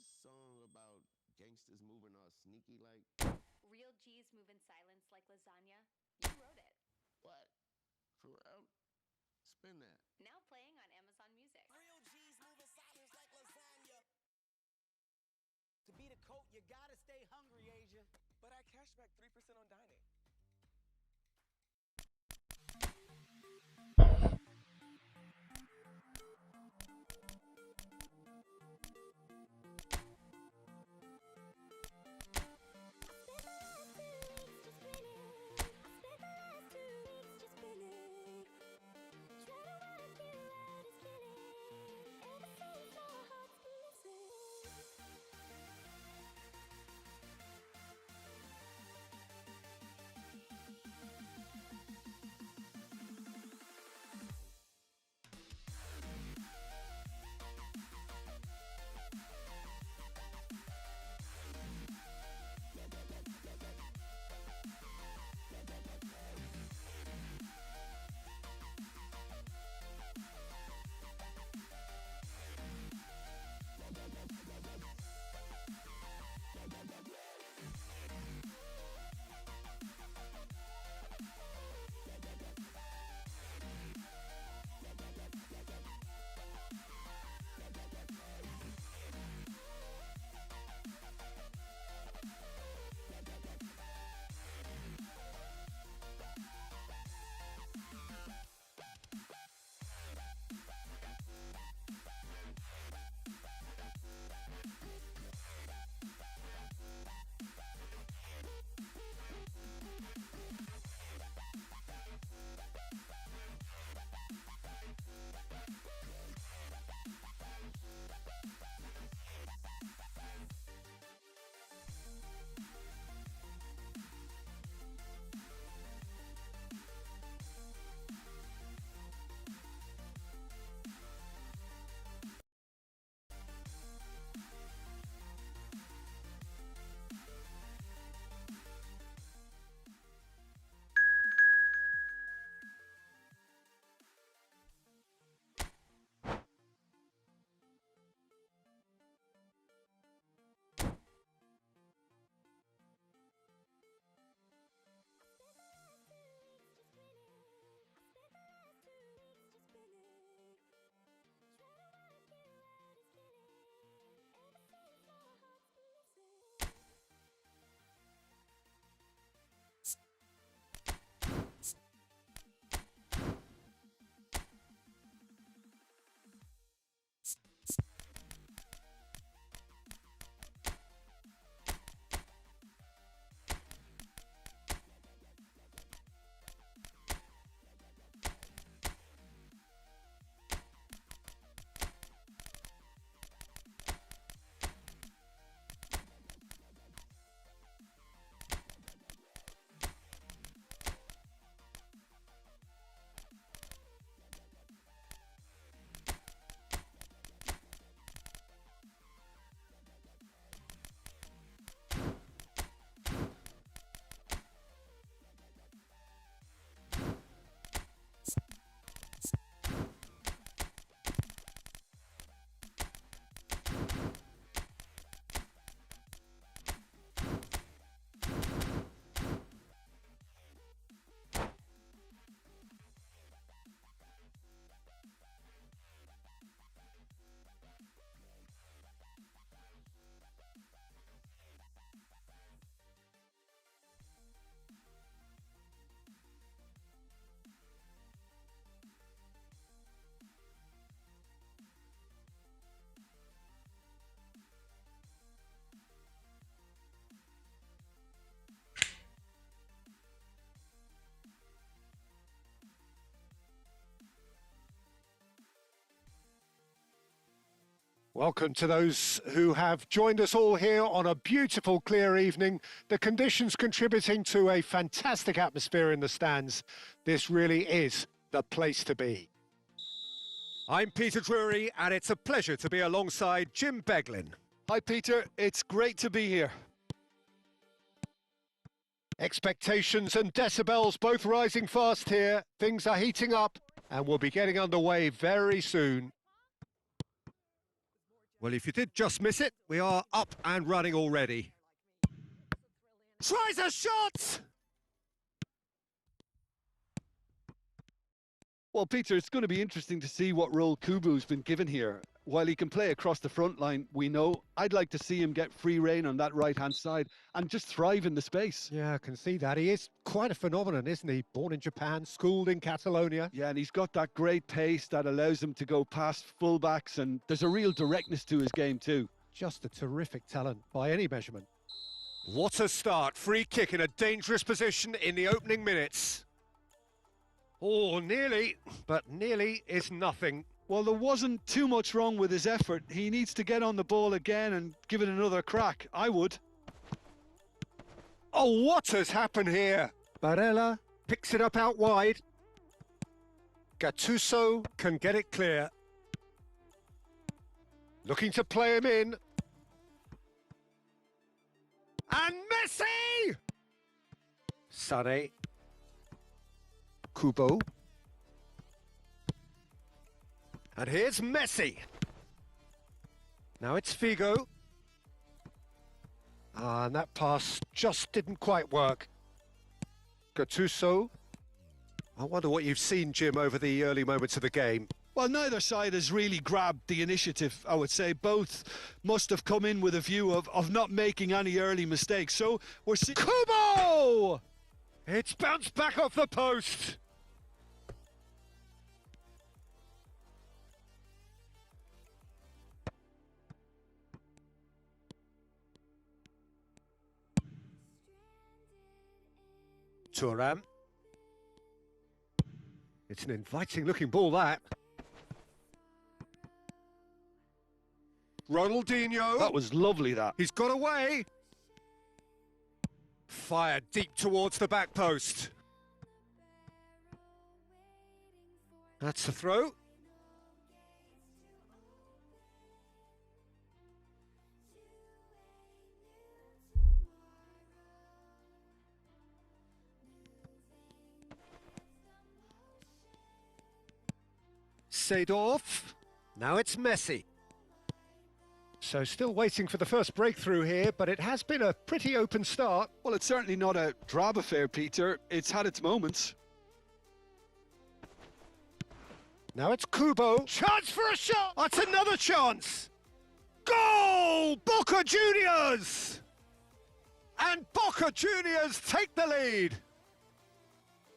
song about gangsters moving all sneaky like? Real G's move in silence like lasagna. You wrote it. What? For real? Spin that. Now playing on Amazon Music. Real G's moving silence like lasagna. To beat a coat, you gotta stay hungry, Asia. But I cash back 3% on dining. Welcome to those who have joined us all here on a beautiful, clear evening. The conditions contributing to a fantastic atmosphere in the stands. This really is the place to be. I'm Peter Drury, and it's a pleasure to be alongside Jim Beglin. Hi, Peter. It's great to be here. Expectations and decibels both rising fast here. Things are heating up, and we'll be getting underway very soon. Well, if you did just miss it, we are up and running already. Tries a shot! Well, Peter, it's going to be interesting to see what role Kubu's been given here. While he can play across the front line, we know, I'd like to see him get free rein on that right-hand side and just thrive in the space. Yeah, I can see that. He is quite a phenomenon, isn't he? Born in Japan, schooled in Catalonia. Yeah, and he's got that great pace that allows him to go past fullbacks, and there's a real directness to his game too. Just a terrific talent by any measurement. What a start. Free kick in a dangerous position in the opening minutes. Oh, nearly, but nearly is nothing. Well, there wasn't too much wrong with his effort. He needs to get on the ball again and give it another crack. I would. Oh, what has happened here? Barella picks it up out wide. Gattuso can get it clear. Looking to play him in. And Messi! Sané. Kubo. And here's Messi. Now it's Figo. And that pass just didn't quite work. Gattuso. I wonder what you've seen, Jim, over the early moments of the game. Well, neither side has really grabbed the initiative, I would say. Both must have come in with a view of not making any early mistakes. So we're seeing... Kubo! It's bounced back off the post. Thuram. It's an inviting looking ball, that. Ronaldinho. That was lovely, that. He's got away. Fired deep towards the back post. That's a throw. Seedorf. Now it's Messi. So still waiting for the first breakthrough here, but it has been a pretty open start. Well, it's certainly not a drab affair, Peter. It's had its moments. Now it's Kubo. Chance for a shot! That's another chance! Goal! Boca Juniors! And Boca Juniors take the lead!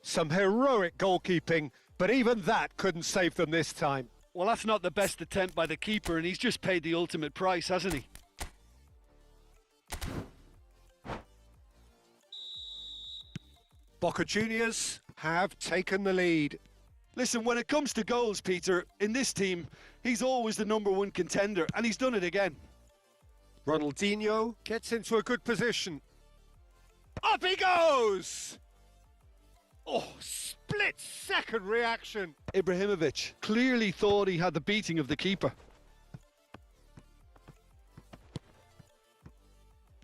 Some heroic goalkeeping, but even that couldn't save them this time. Well, that's not the best attempt by the keeper, and he's just paid the ultimate price, hasn't he? Boca Juniors have taken the lead. Listen, when it comes to goals, Peter, in this team, he's always the #1 contender, and he's done it again. Ronaldinho gets into a good position. Up he goes! Oh, split-second reaction. Ibrahimovic clearly thought he had the beating of the keeper.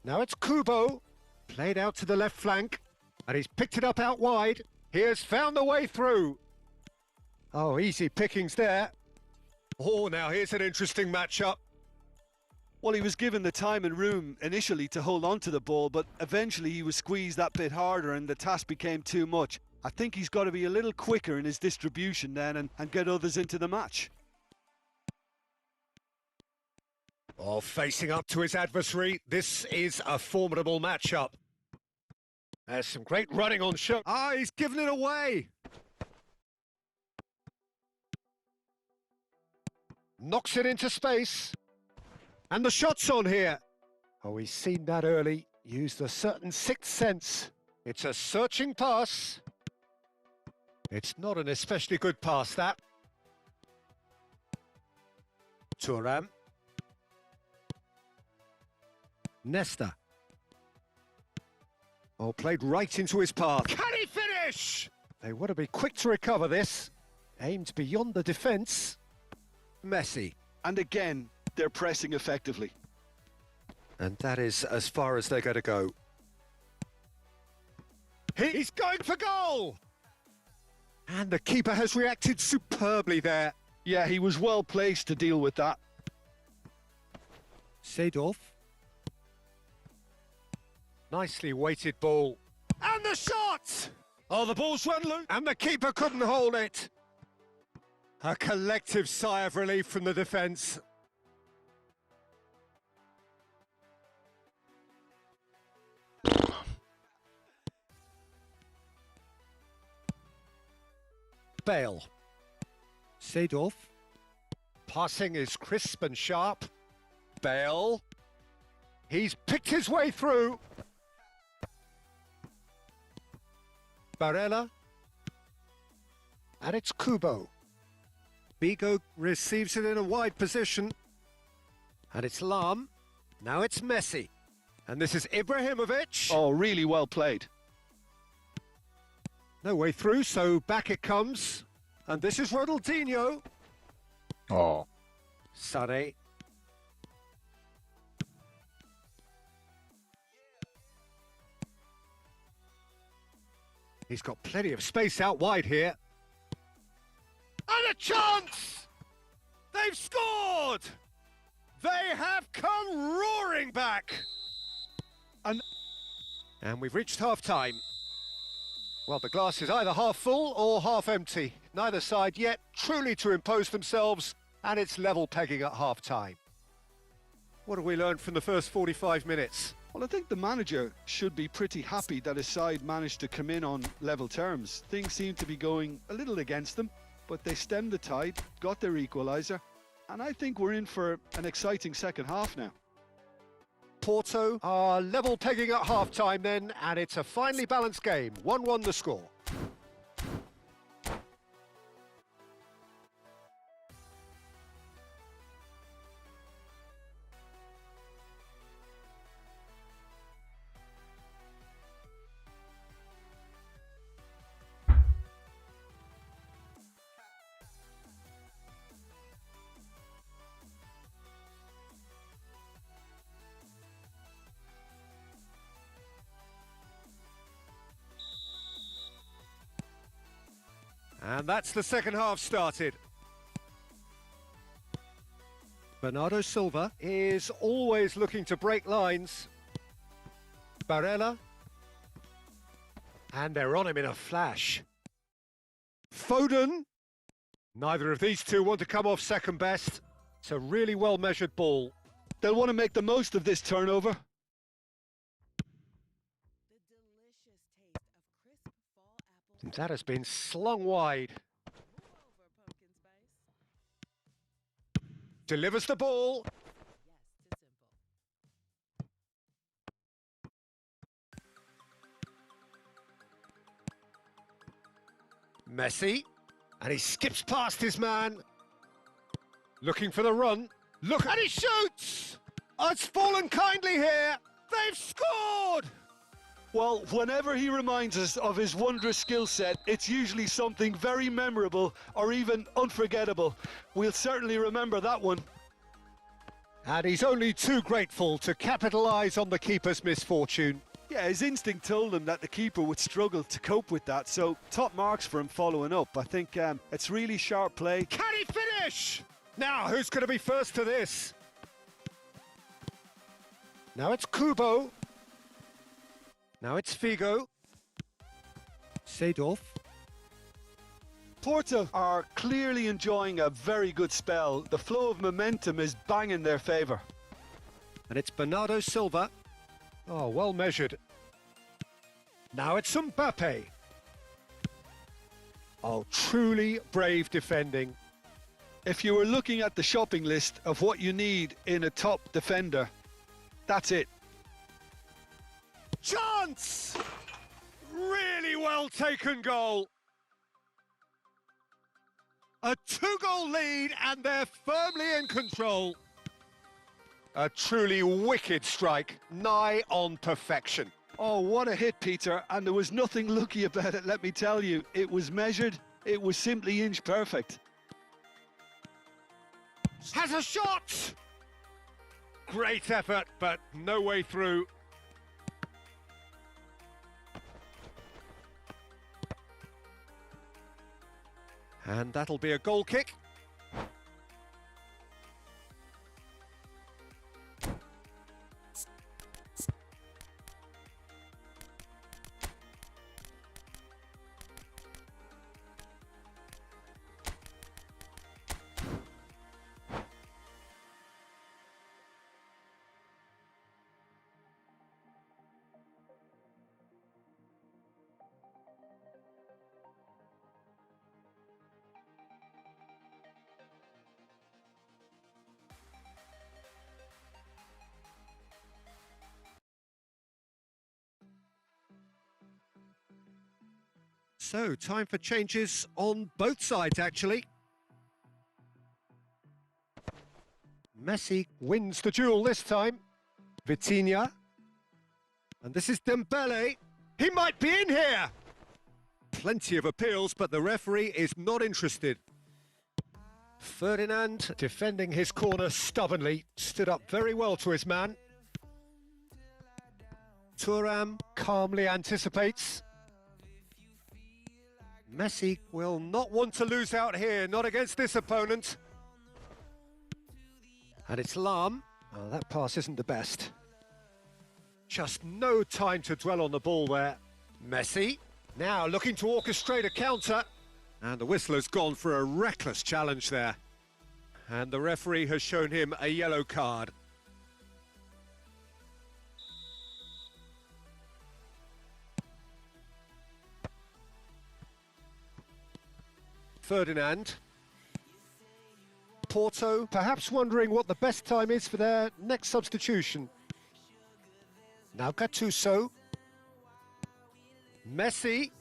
Now it's Kubo. Played out to the left flank, and he's picked it up out wide. He has found the way through. Oh, easy pickings there. Oh, now here's an interesting matchup. Well, he was given the time and room initially to hold on to the ball, but eventually he was squeezed that bit harder and the task became too much. I think he's got to be a little quicker in his distribution then and get others into the match. Oh, facing up to his adversary, this is a formidable matchup. There's some great running on show. Ah, he's given it away. Knocks it into space. And the shot's on here. Oh, he's seen that early. Used a certain sixth sense. It's a searching pass. It's not an especially good pass, that. Thuram. Nesta. Oh, played right into his path. Can he finish? They want to be quick to recover this. Aimed beyond the defence. Messi. And again, they're pressing effectively. And that is as far as they're going to go. He's going for goal! And the keeper has reacted superbly there. Yeah, he was well placed to deal with that. Seedorf. Nicely weighted ball. And the shot! Oh, the ball's run loose. And the keeper couldn't hold it. A collective sigh of relief from the defence. Bale. Seedorf. Passing is crisp and sharp. Bale. He's picked his way through. Barella. And it's Kubo. Bigo receives it in a wide position. And it's Lam. Now it's Messi. And this is Ibrahimovic. Oh, really well played. No way through, so back it comes. And this is Ronaldinho. Oh. Sane. He's got plenty of space out wide here. And a chance! They've scored! They have come roaring back! And we've reached half-time. Well, the glass is either half full or half empty. Neither side yet truly to impose themselves, and it's level pegging at half-time. What have we learned from the first 45 minutes? Well, I think the manager should be pretty happy that his side managed to come in on level terms. Things seem to be going a little against them, but they stemmed the tide, got their equaliser, and I think we're in for an exciting second half now. Porto are level pegging at half-time then, and it's a finely balanced game. 1-1 the score. And that's the second half started. Bernardo Silva is always looking to break lines. Barella. And they're on him in a flash. Foden. Neither of these two want to come off second best. It's a really well-measured ball. They'll want to make the most of this turnover. That has been slung wide. Delivers the ball. Messi. And he skips past his man. Looking for the run. Look, and he shoots! Oh, it's fallen kindly here. They've scored! Well, whenever he reminds us of his wondrous skill set, it's usually something very memorable or even unforgettable. We'll certainly remember that one. And he's only too grateful to capitalise on the keeper's misfortune. Yeah, his instinct told him that the keeper would struggle to cope with that, so top marks for him following up. I think it's really sharp play. Can he finish? Now, who's going to be first to this? Now it's Kubo. Now it's Figo. Seedorf. Porto are clearly enjoying a very good spell. The flow of momentum is bang in their favour. And it's Bernardo Silva. Oh, well measured. Now it's Mbappe. Oh, truly brave defending. If you were looking at the shopping list of what you need in a top defender, that's it. Chance! Really well taken goal. A 2-goal lead and they're firmly in control. A truly wicked strike, nigh on perfection. Oh, what a hit, Peter, and there was nothing lucky about it, let me tell you. It was measured, it was simply inch perfect. Has a shot! Great effort, but no way through. And that'll be a goal kick. So, time for changes on both sides, actually. Messi wins the duel this time. Vitinha. And this is Dembele. He might be in here! Plenty of appeals, but the referee is not interested. Ferdinand, defending his corner stubbornly, stood up very well to his man. Thuram calmly anticipates. Messi will not want to lose out here, not against this opponent. And it's Lahm. Oh, that pass isn't the best. Just no time to dwell on the ball there. Messi, now looking to orchestrate a counter. And the whistler's gone for a reckless challenge there. And the referee has shown him a yellow card. Ferdinand. Porto, perhaps wondering what the best time is for their next substitution. Now Gattuso. Messi.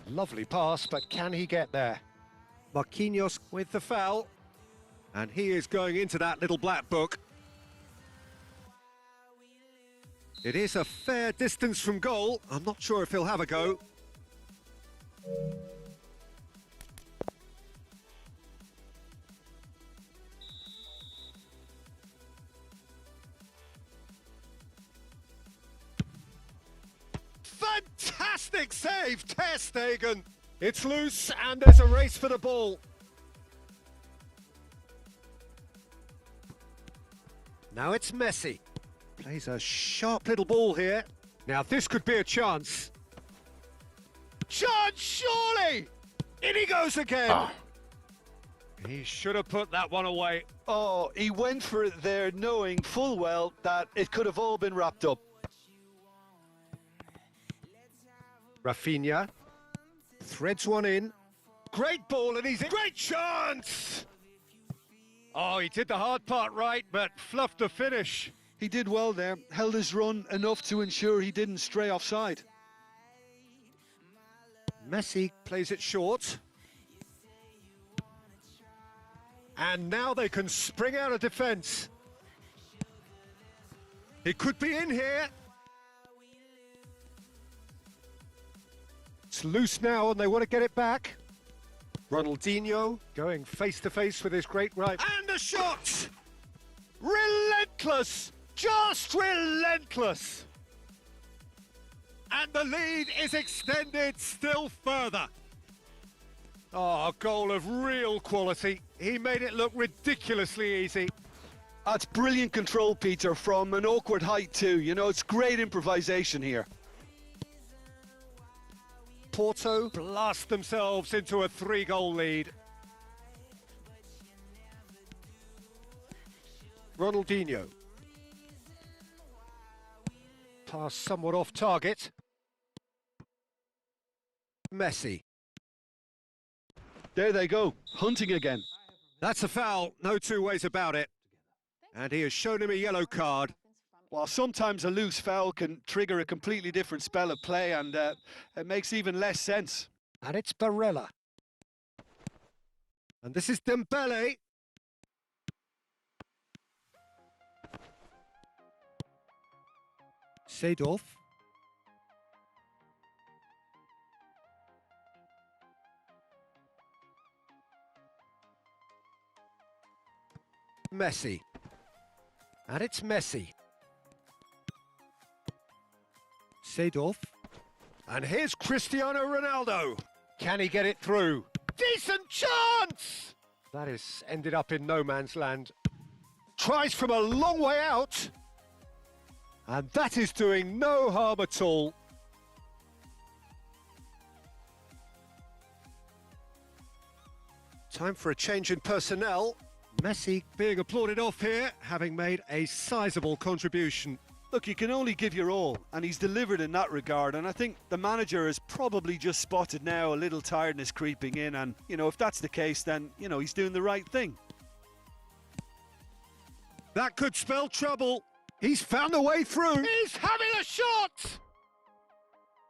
Lovely pass, but can he get there? Marquinhos with the foul. And he is going into that little black book. It is a fair distance from goal. I'm not sure if he'll have a go. Fantastic save, Ter Stegen. It's loose and there's a race for the ball. Now it's Messi. Plays a sharp little ball here. Now this could be a chance. Chance, surely! In he goes again. He should have put that one away. Oh, he went for it there knowing full well that it could have all been wrapped up. Rafinha threads one in. Great ball and he's in. Great chance! Oh, he did the hard part right, but fluffed the finish. He did well there, held his run enough to ensure he didn't stray offside. Messi plays it short. And now they can spring out of defence. He could be in here. It's loose now and they want to get it back. Ronaldinho going face to face with his great right. And a shot! Relentless! Just relentless! And the lead is extended still further. Oh, a goal of real quality. He made it look ridiculously easy. That's brilliant control, Peter, from an awkward height too. You know, it's great improvisation here. Porto blast themselves into a 3-goal lead. Ronaldinho. Pass somewhat off target. Messi. There they go, hunting again. That's a foul, no two ways about it. And he has shown him a yellow card. While sometimes a loose foul can trigger a completely different spell of play, and it makes even less sense. And it's Barella. And this is Dembele. Seedorf. Messi. And it's Messi. Seedorf. And here's Cristiano Ronaldo. Can he get it through? Decent chance! That has ended up in no man's land. Tries from a long way out. And that is doing no harm at all. Time for a change in personnel. Messi being applauded off here, having made a sizable contribution. Look, you can only give your all, and he's delivered in that regard, and I think the manager has probably just spotted now a little tiredness creeping in, and, you know, if that's the case, then, you know, he's doing the right thing. That could spell trouble. He's found a way through. He's having a shot!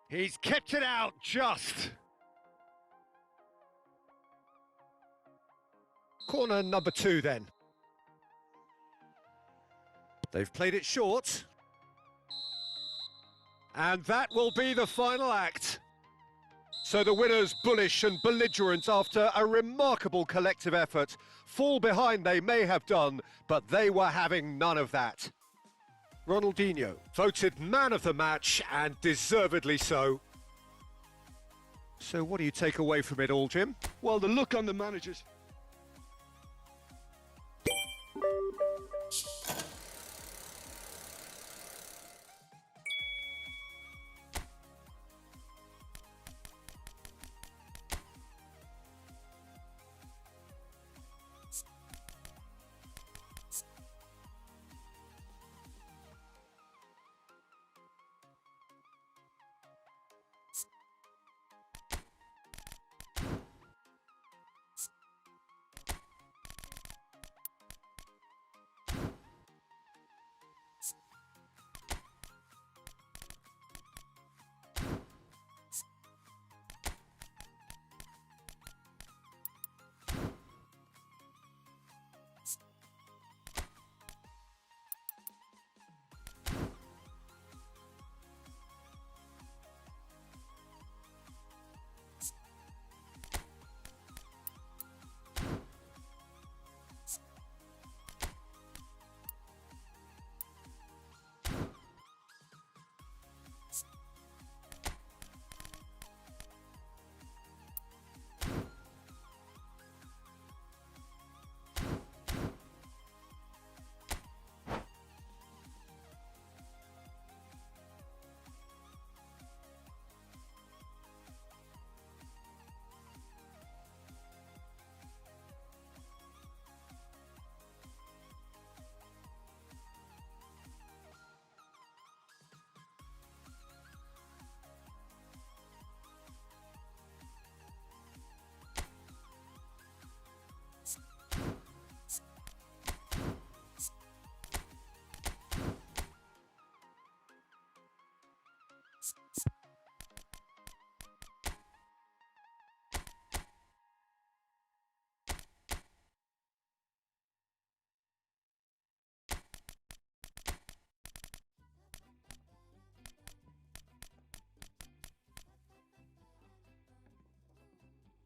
He's kept it out just. Corner number 2 then. They've played it short. And that will be the final act. So the winners, bullish and belligerent after a remarkable collective effort. Fall behind they may have done, but they were having none of that. Ronaldinho, voted man of the match, and deservedly so. So what do you take away from it all, Jim? Well, the look on the managers.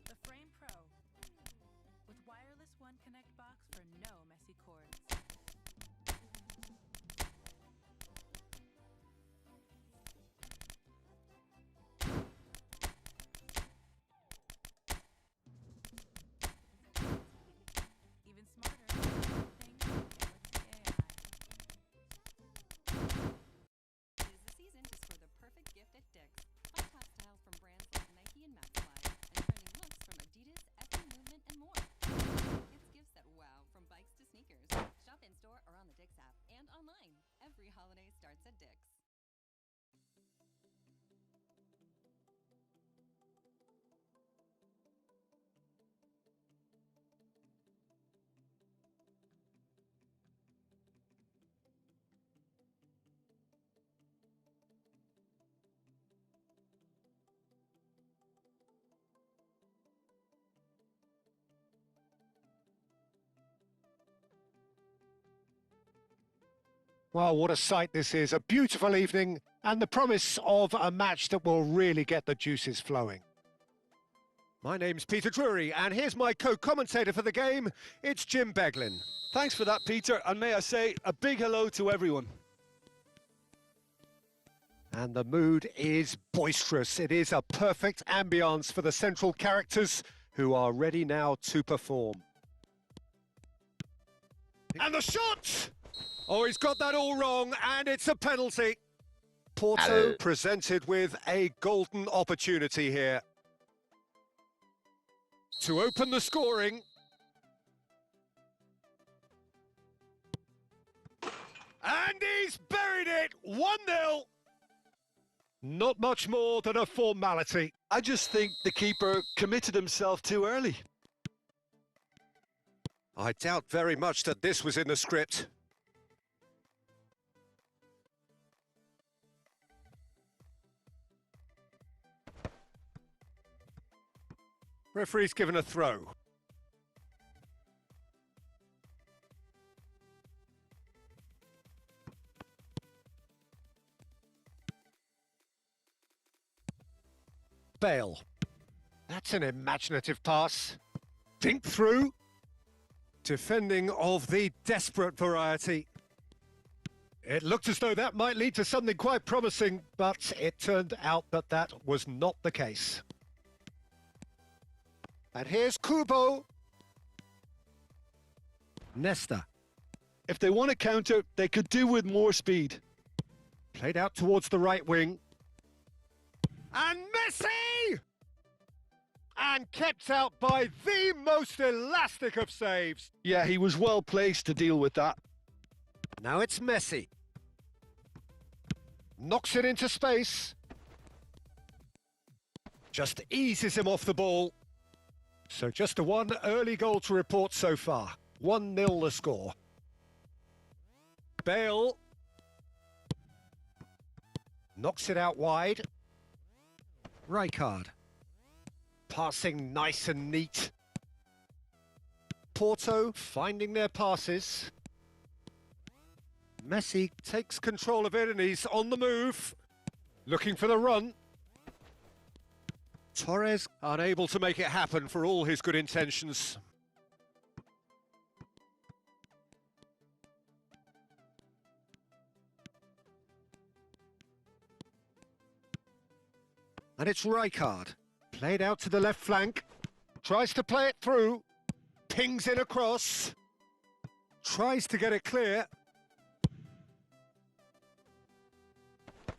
The Frame Pro, with wireless One Connect box for no messy cords. Even smarter, things with the AI. It is the season to score the perfect gift at Dick's. Find top styles from brands like Nike and Maxfly, and trending looks from Adidas, Efe Movement, and more. It's gifts that wow, from bikes to sneakers. Shop in store or on the Dick's app and online. Every holiday starts at Dick's. Well, what a sight this is. A beautiful evening and the promise of a match that will really get the juices flowing. My name's Peter Drury, and here's my co-commentator for the game. It's Jim Beglin. Thanks for that, Peter, and may I say a big hello to everyone. And the mood is boisterous. It is a perfect ambience for the central characters who are ready now to perform. And the shot! Oh, he's got that all wrong, and it's a penalty. Porto presented with a golden opportunity here To open the scoring. And he's buried it! 1-0. Not much more than a formality. I just think the keeper committed himself too early. I doubt very much that this was in the script. Referee's given a throw. Bale. That's an imaginative pass. Dink through. Defending of the desperate variety. It looked as though that might lead to something quite promising, but it turned out that that was not the case. And here's Kubo. Nesta. If they want to counter, they could do with more speed. Played out towards the right wing. And Messi! And kept out by the most elastic of saves. Yeah, he was well placed to deal with that. Now it's Messi. Knocks it into space. Just eases him off the ball. So just a one early goal to report so far. 1-0 the score. Bale. Knocks it out wide. Rijkaard. Passing nice and neat. Porto finding their passes. Messi takes control of it and he's on the move. Looking for the run. Torres unable to make it happen for all his good intentions. And it's Rijkaard. Played out to the left flank. Tries to play it through. Pings it across. Tries to get it clear.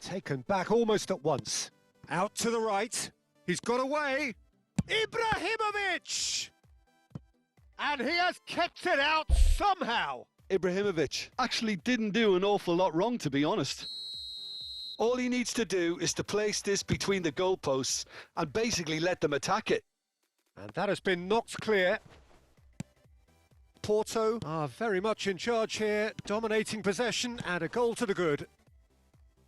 Taken back almost at once. Out to the right. He's got away. Ibrahimovic! And he has kept it out somehow. Ibrahimovic actually didn't do an awful lot wrong, to be honest. All he needs to do is to place this between the goalposts and basically let them attack it. And that has been knocked clear. Porto are very much in charge here, dominating possession and a goal to the good.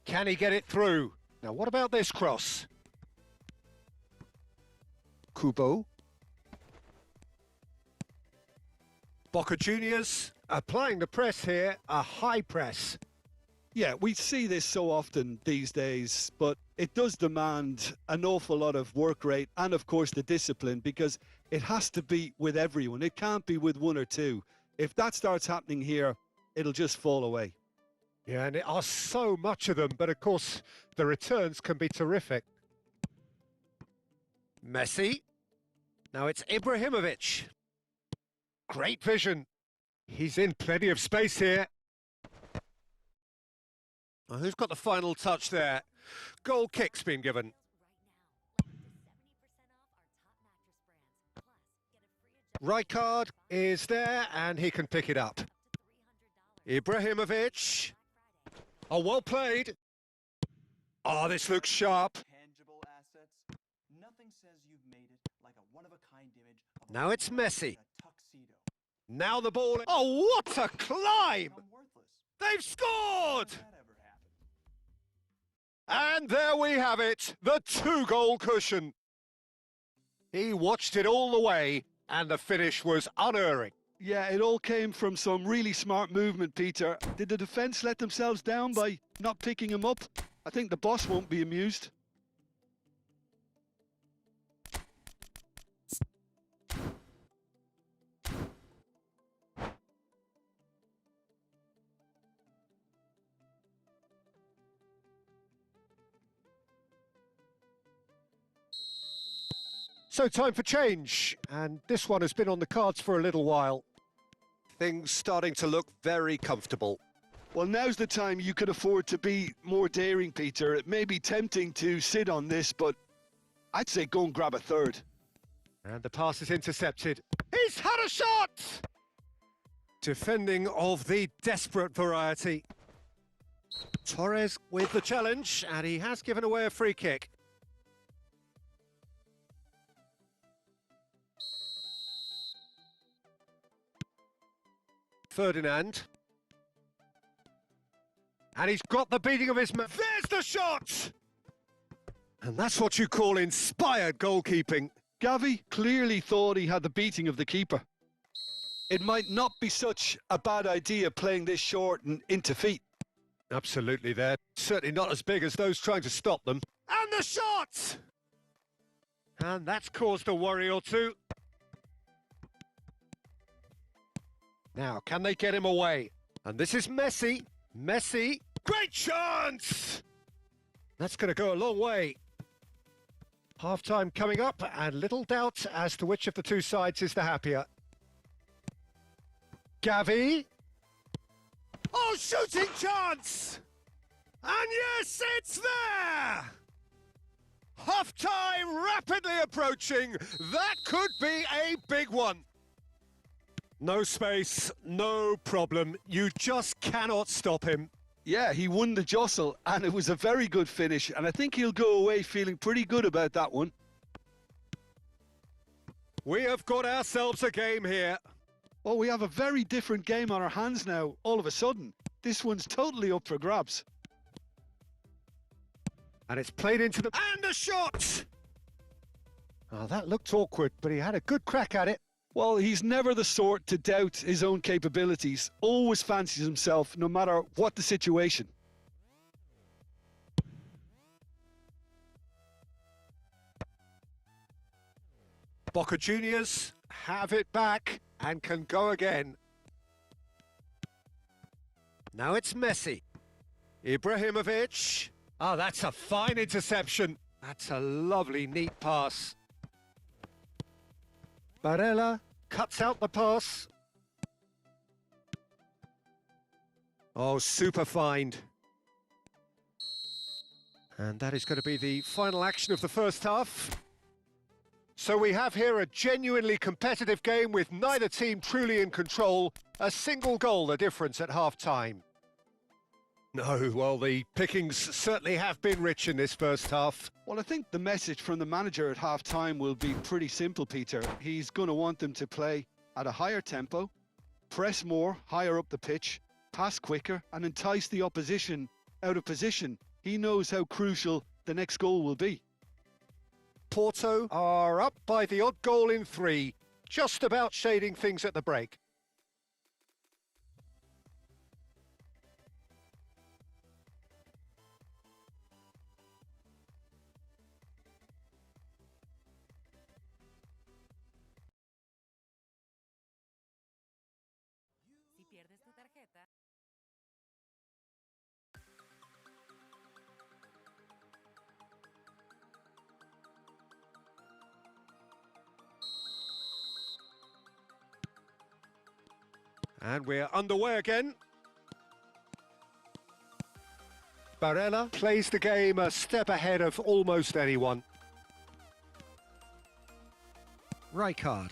Can he get it through? Now what about this cross? Kubo. Boca Juniors applying the press here, a high press. Yeah, we see this so often these days, but it does demand an awful lot of work rate and, of course, the discipline, because it has to be with everyone. It can't be with one or two. If that starts happening here, it'll just fall away. Yeah, and there are so much of them, but of course, the returns can be terrific. Messi. Now it's Ibrahimovic. Great vision. He's in plenty of space here. Well, who's got the final touch there? Goal kick's been given. Rijkaard is there and he can pick it up. Ibrahimovic. Oh, well played. Oh, this looks sharp. Tangible assets. Nothing says you've made it like a one-of-a-kind image of Now it's Messi. a tuxedo. Now the ball. Oh, what a climb! I'm worthless. They've scored! How did that ever happen? And there we have it, the 2-goal cushion. He watched it all the way, and the finish was unerring. Yeah, it all came from some really smart movement, Peter. Did the defence let themselves down by not picking him up? I think the boss won't be amused. So time for change, and this one has been on the cards for a little while. Things starting to look very comfortable. Well, now's the time you can afford to be more daring, Peter. It may be tempting to sit on this, but I'd say go and grab a third. And the pass is intercepted. He's had a shot! Defending of the desperate variety. Torres with the challenge, and he has given away a free kick. Ferdinand. And he's got the beating of his man. There's the shot! And that's what you call inspired goalkeeping. Gavi clearly thought he had the beating of the keeper. It might not be such a bad idea playing this short and into feet. Absolutely, they're certainly not as big as those trying to stop them. And the shot! And that's caused a worry or two. Now, can they get him away? And this is Messi. Messi. Great chance! That's going to go a long way. Half-time coming up, and little doubt as to which of the two sides is the happier. Gavi. Oh, shooting chance! And yes, it's there! Half-time rapidly approaching. That could be a big one. No space, no problem. You just cannot stop him. Yeah, he won the jostle, and it was a very good finish, and I think he'll go away feeling pretty good about that one. We have got ourselves a game here. Oh, we have a very different game on our hands now, all of a sudden. This one's totally up for grabs. And it's played into the... And a shot! Oh, that looked awkward, but he had a good crack at it. Well, he's never the sort to doubt his own capabilities. Always fancies himself, no matter what the situation. Boca Juniors have it back and can go again. Now it's Messi. Ibrahimovic. Oh, that's a fine interception. That's a lovely, neat pass. Barella cuts out the pass. Oh, super find. And that is going to be the final action of the first half. So we have here a genuinely competitive game with neither team truly in control. A single goal the difference at half-time. No, well, the pickings certainly have been rich in this first half. Well, I think the message from the manager at half-time will be pretty simple, Peter. He's going to want them to play at a higher tempo, press more, higher up the pitch, pass quicker, and entice the opposition out of position. He knows how crucial the next goal will be. Porto are up by the odd goal in 3, just about shading things at the break. Si pierdes tu tarjeta. And we're underway again. Barella plays the game a step ahead of almost anyone. Rijkaard.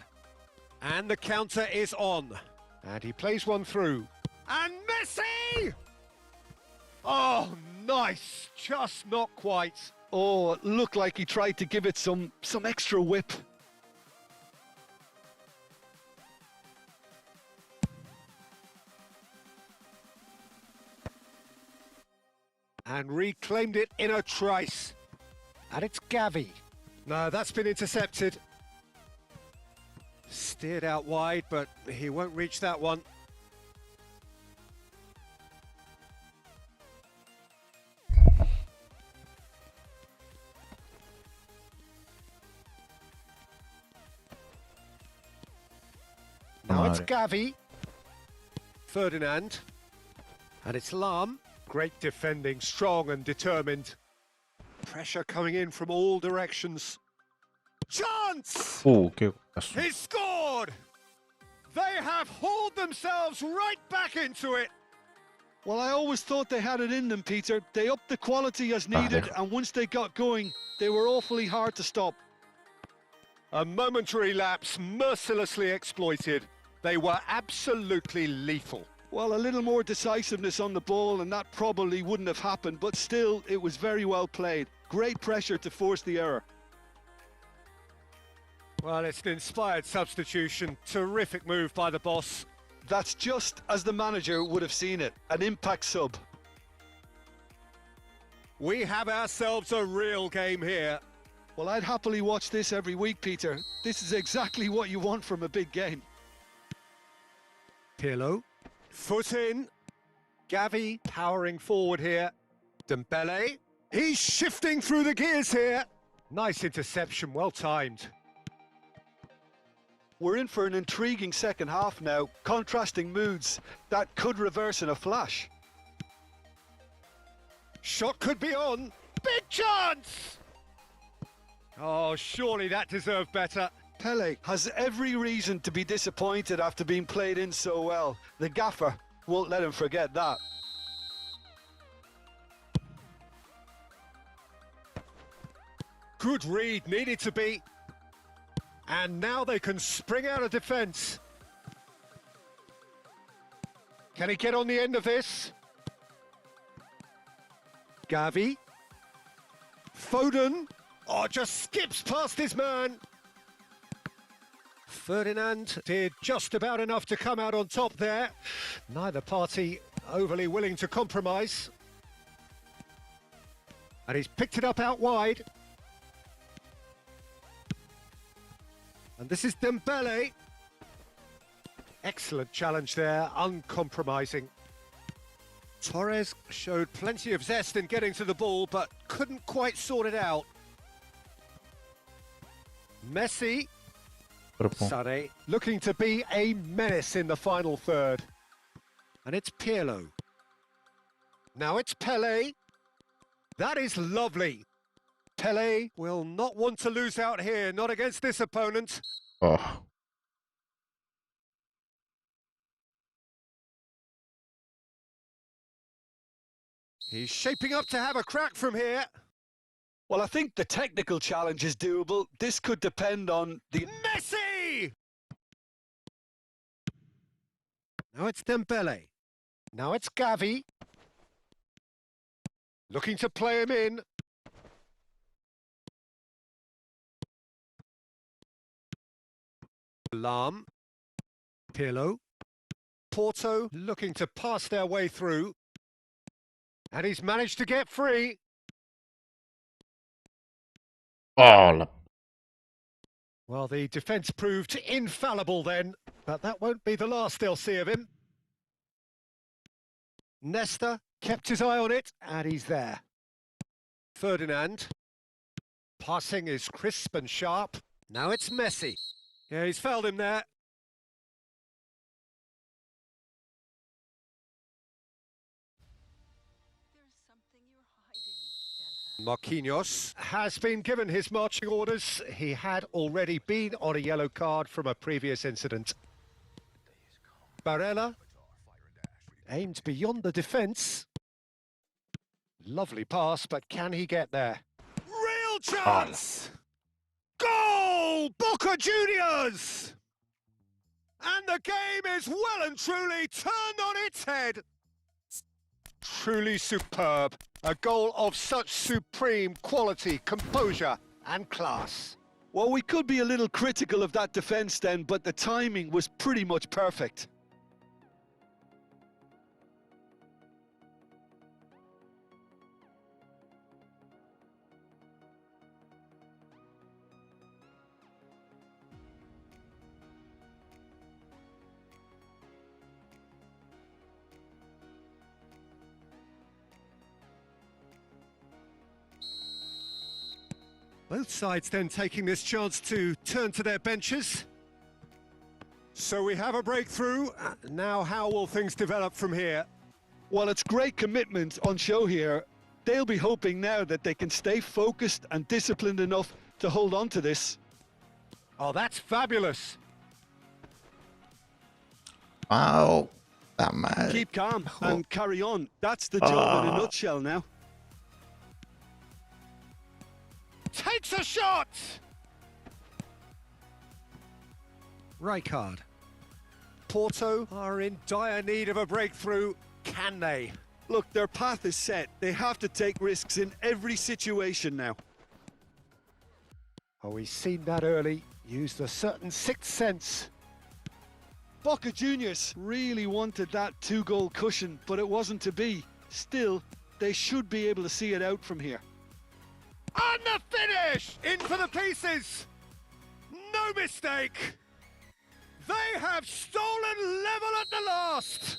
And the counter is on. And he plays one through. And Messi! Oh, nice. Just not quite. Oh, it looked like he tried to give it some extra whip. And reclaimed it in a trice. And it's Gavi. No, that's been intercepted. Steered out wide, but he won't reach that one. Now it's Gavi. Ferdinand. And it's Lam. Great defending, strong and determined. Pressure coming in from all directions. Chance! Okay. He scored! They have hauled themselves right back into it. Well, I always thought they had it in them, Peter. They upped the quality as needed, and once they got going, they were awfully hard to stop. A momentary lapse mercilessly exploited. They were absolutely lethal. Well, a little more decisiveness on the ball, and that probably wouldn't have happened, but still, it was very well played. Great pressure to force the error. Well, it's an inspired substitution. Terrific move by the boss. That's just as the manager would have seen it. An impact sub. We have ourselves a real game here. Well, I'd happily watch this every week, Peter. This is exactly what you want from a big game. Pirlo. Foot in. Gavi powering forward here. Dembele. He's shifting through the gears here. Nice interception, well timed. We're in for an intriguing second half now, contrasting moods that could reverse in a flash. Shot could be on. Big chance! Oh, surely that deserved better. Pele has every reason to be disappointed after being played in so well. The gaffer won't let him forget that. Good read, needed to be. And now they can spring out of defence. Can he get on the end of this? Gavi. Foden. Oh, just skips past his man. Ferdinand did just about enough to come out on top there. Neither party overly willing to compromise. And he's picked it up out wide. And this is Dembele. Excellent challenge there, uncompromising. Torres showed plenty of zest in getting to the ball, but couldn't quite sort it out. Messi. Sane looking to be a menace in the final third. And it's Pirlo. Now it's Pele. That is lovely. Pele will not want to lose out here, not against this opponent. Oh. He's shaping up to have a crack from here. Well, I think the technical challenge is doable. This could depend on the... Messi! Now it's Dembele. Now it's Gavi. Looking to play him in. Lam. Pirlo. Porto looking to pass their way through. And he's managed to get free. Oh. Well, the defence proved infallible then, but that won't be the last they'll see of him. Nesta kept his eye on it, and he's there. Ferdinand. Passing is crisp and sharp. Now it's Messi. Yeah, he's fouled him there. Marquinhos has been given his marching orders. He had already been on a yellow card from a previous incident. Barella aimed beyond the defence. Lovely pass, but can he get there? Real chance! Goal! Boca Juniors! And the game is well and truly turned on its head. Truly superb. A goal of such supreme quality, composure and class. Well, we could be a little critical of that defence then, but the timing was pretty much perfect. Both sides then taking this chance to turn to their benches. So we have a breakthrough. Now how will things develop from here? Well, it's great commitment on show here. They'll be hoping now that they can stay focused and disciplined enough to hold on to this. Oh, that's fabulous. Wow. That man. Keep calm and carry on. That's the job in a nutshell now. Takes a shot! Rijkaard. Porto are in dire need of a breakthrough. Can they? Look, their path is set. They have to take risks in every situation now. Oh, we've seen that early. Used a certain sixth sense. Boca Juniors really wanted that two-goal cushion, but it wasn't to be. Still, they should be able to see it out from here. And the finish! In for the pieces! No mistake! They have stolen level at the last!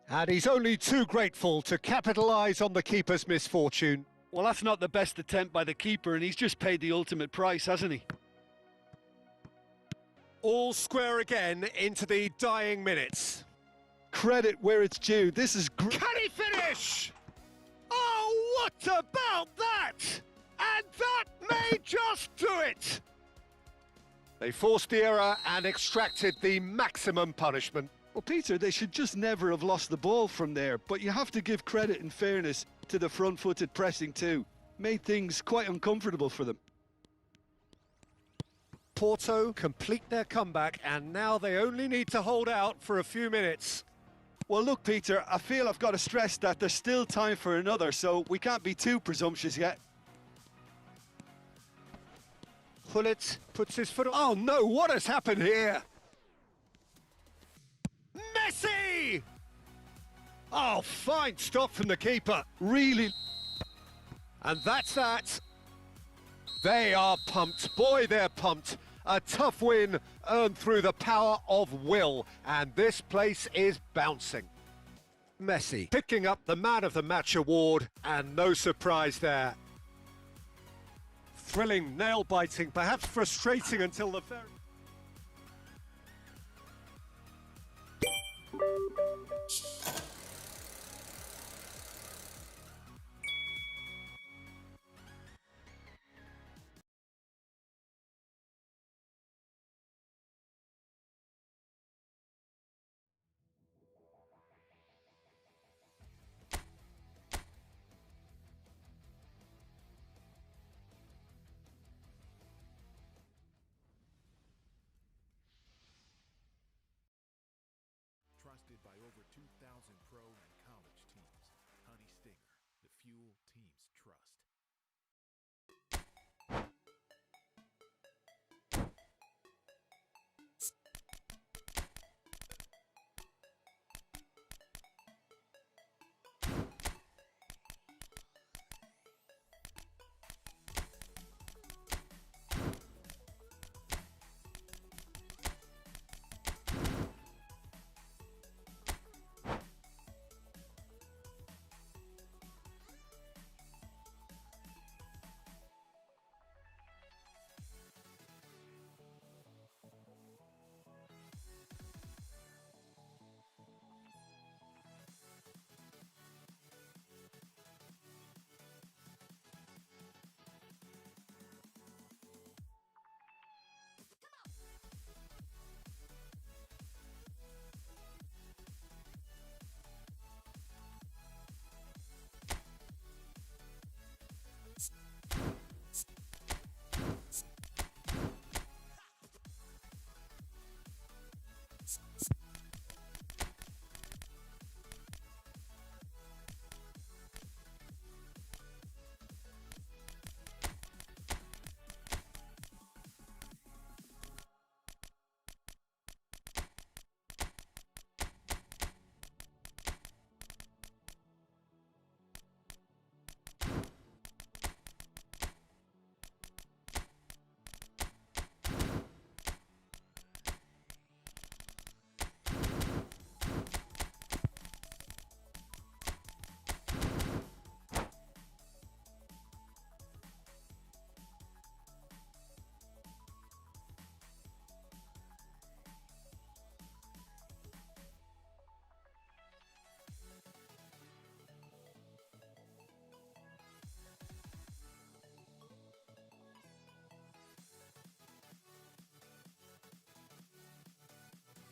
And he's only too grateful to capitalise on the keeper's misfortune. Well, that's not the best attempt by the keeper, and he's just paid the ultimate price, hasn't he? All square again into the dying minutes. Credit where it's due. This is great. Can he finish? Oh, what about that? And that may just do it. They forced the error and extracted the maximum punishment. Well, Peter, they should just never have lost the ball from there, but you have to give credit and fairness to the front-footed pressing too. Made things quite uncomfortable for them. Porto complete their comeback, and now they only need to hold out for a few minutes. Well, look, Peter, I feel I've got to stress that there's still time for another, so we can't be too presumptuous yet. Pullet puts his foot on. Oh no, what has happened here? Messi! Oh, fine stop from the keeper. Really? And that's that. They are pumped. Boy, they're pumped. A tough win earned through the power of will, and this place is bouncing. Messi picking up the Man of the Match award, and no surprise there. Thrilling, nail-biting, perhaps frustrating until the very... Trusted by over 2,000 pro and college teams, Honey Stinger, the fuel teams trust.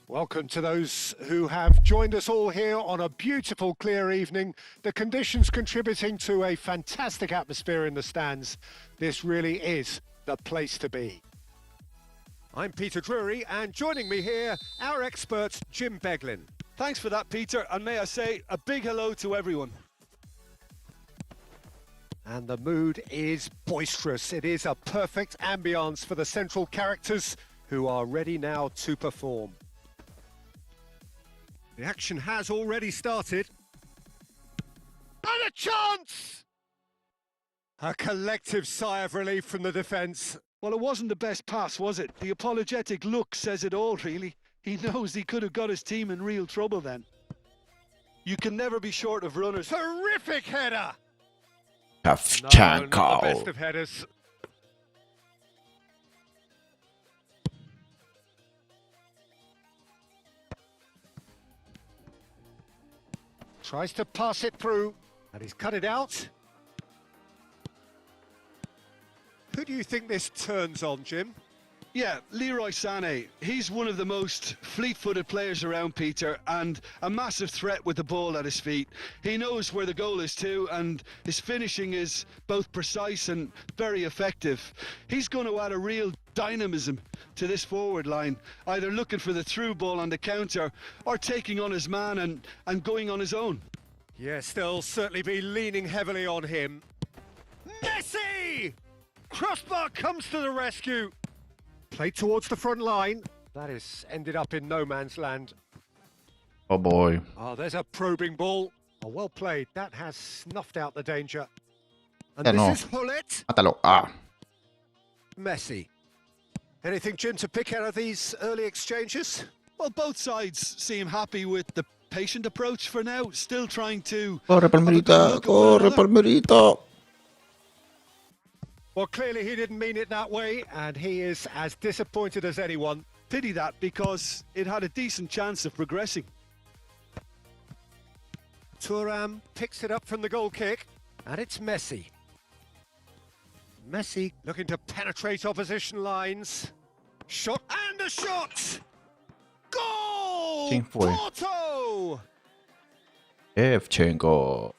Welcome to those who have joined us all here on a beautiful, clear evening. The conditions contributing to a fantastic atmosphere in the stands. This really is the place to be. I'm Peter Drury, and joining me here, our expert, Jim Beglin. Thanks for that, Peter, and may I say a big hello to everyone. And the mood is boisterous. It is a perfect ambience for the central characters who are ready now to perform. The action has already started. And a chance! A collective sigh of relief from the defence. Well, it wasn't the best pass, was it? The apologetic look says it all, really. He knows he could have got his team in real trouble then. You can never be short of runners. Terrific header! No, not the best of headers. Tries to pass it through, and he's cut it out. Who do you think this turns on, Jim? Yeah, Leroy Sané. He's one of the most fleet-footed players around, Peter, and a massive threat with the ball at his feet. He knows where the goal is too, and his finishing is both precise and very effective. He's going to add a real dynamism to this forward line, either looking for the through ball on the counter or taking on his man and going on his own. Yes, they'll certainly be leaning heavily on him. Messi! Crossbar comes to the rescue. Played towards the front line. That has ended up in no man's land. Oh boy. Oh, there's a probing ball. Oh, well played. That has snuffed out the danger. And No. this is Hullet. Mátalo. Ah. Messi. Anything, Jim, to pick out of these early exchanges? Well, both sides seem happy with the patient approach for now, still trying to... Corre, Palmerita. Corre, Palmerita. Well, clearly he didn't mean it that way, and he is as disappointed as anyone. Pity that, because it had a decent chance of progressing. Thuram picks it up from the goal kick, and it's Messi. Messi looking to penetrate opposition lines. Shot and a shot! Goal! ¿Quién fue? Porto! Shevchenko.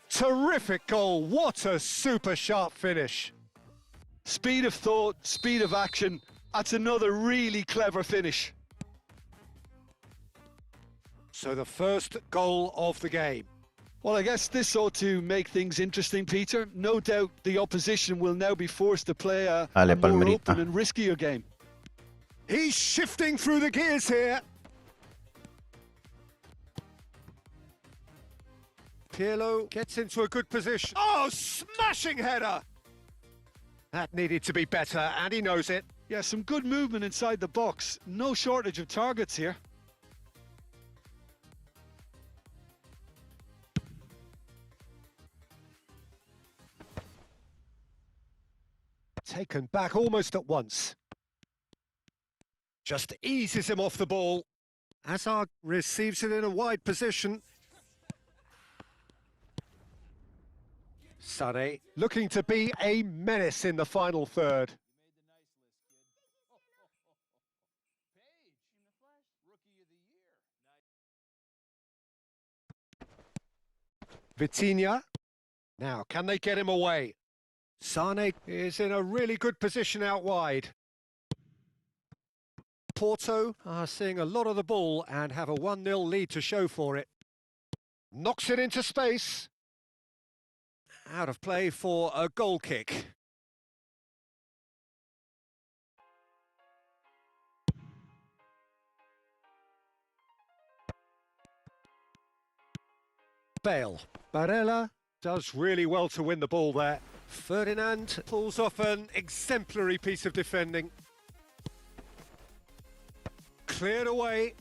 Terrific goal. What a super sharp finish. Speed of thought, speed of action. That's another really clever finish. So the first goal of the game. Well, I guess this ought to make things interesting, Peter. No doubt the opposition will now be forced to play a more open and riskier game. He's shifting through the gears here. Pirlo gets into a good position. Oh, smashing header! That needed to be better, and he knows it. Yeah, some good movement inside the box. No shortage of targets here. Taken back almost at once. Just eases him off the ball. Hazard receives it in a wide position. Sané looking to be a menace in the final third. Vitinha. Now, can they get him away? Sané is in a really good position out wide. Porto are seeing a lot of the ball and have a 1-0 lead to show for it. Knocks it into space. Out of play for a goal kick. Bale. Barella does really well to win the ball there. Ferdinand pulls off an exemplary piece of defending. Cleared away.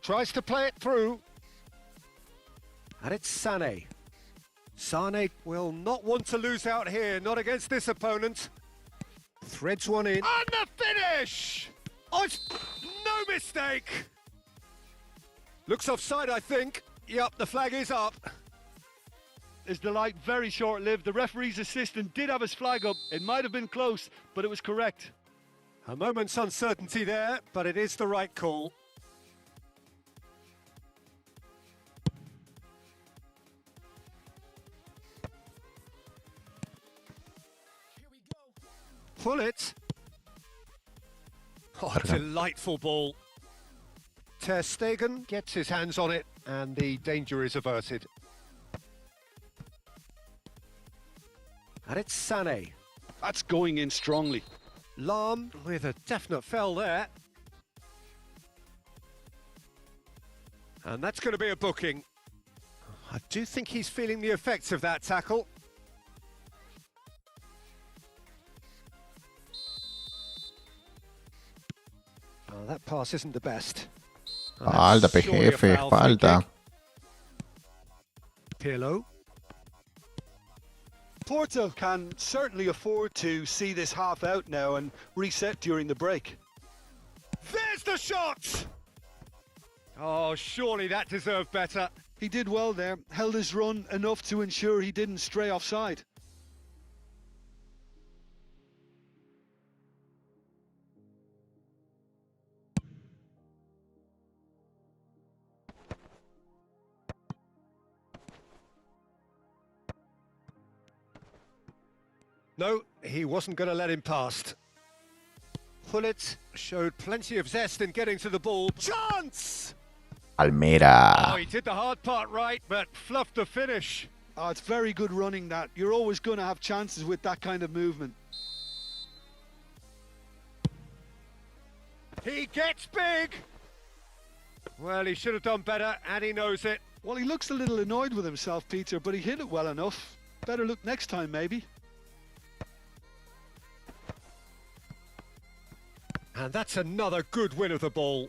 Tries to play it through. And it's Sané. Sané will not want to lose out here, not against this opponent. Threads one in. And the finish! Oh, it's no mistake! Looks offside, I think. Yup, the flag is up. His delight very short-lived. The referee's assistant did have his flag up. It might have been close, but it was correct. A moment's uncertainty there, but it is the right call. Pull it. Oh, a delightful ball. Ter Stegen gets his hands on it and the danger is averted. And it's Sané. That's going in strongly. Lahm with a definite fell there. And that's going to be a booking. I do think he's feeling the effects of that tackle. that pass isn't the best. Falta, pe jefe, falta. Pirlo. Porto can certainly afford to see this half out now and reset during the break. There's the shot! Oh, surely that deserved better. He did well there, held his run enough to ensure he didn't stray offside. No, he wasn't going to let him past. Pullet showed plenty of zest in getting to the ball. Chance! Almera. Oh, he did the hard part right, but fluffed the finish. Oh, it's very good running that. You're always going to have chances with that kind of movement. He gets big! Well, he should have done better, and he knows it. Well, he looks a little annoyed with himself, Peter, but he hit it well enough. Better look next time, maybe. And that's another good win of the ball.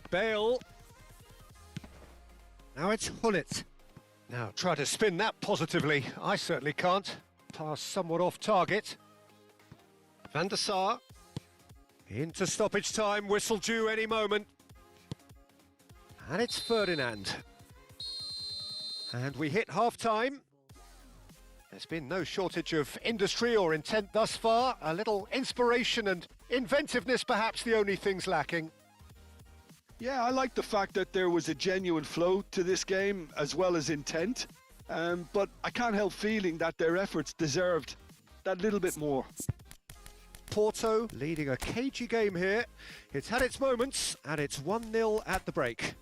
Bale. Now it's Hullet. Now try to spin that positively. I certainly can't. Pass somewhat off target. Van der Sar. Into stoppage time, whistle due any moment. And it's Ferdinand. And we hit half-time. There's been no shortage of industry or intent thus far. A little inspiration and inventiveness, perhaps the only things lacking. Yeah, I like the fact that there was a genuine flow to this game as well as intent. But I can't help feeling that their efforts deserved that little bit more. Porto leading a cagey game here. It's had its moments and it's 1-0 at the break.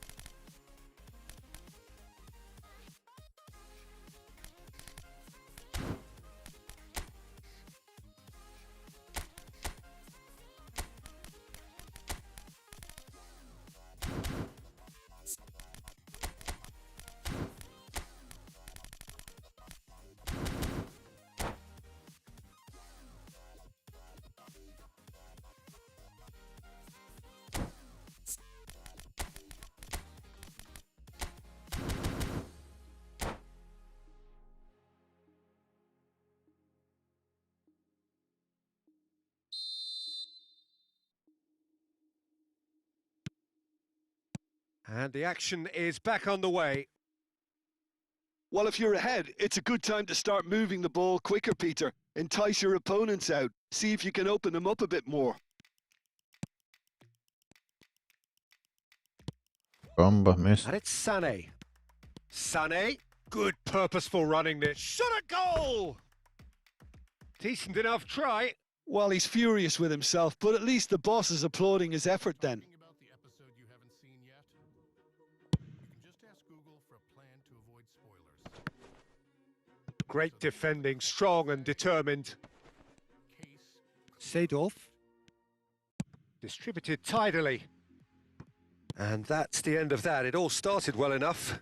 And the action is back on the way. Well, if you're ahead, it's a good time to start moving the ball quicker, Peter. Entice your opponents out. See if you can open them up a bit more. Combo miss. And it's Sané. Sané, good purposeful running this. Shot a goal! Decent enough try. Well, he's furious with himself, but at least the boss is applauding his effort then. About the episode you haven't seen yet? You can just ask Google for a plan to avoid spoilers. Great defending, strong and determined. Seedorf. Distributed tidily. And that's the end of that. It all started well enough.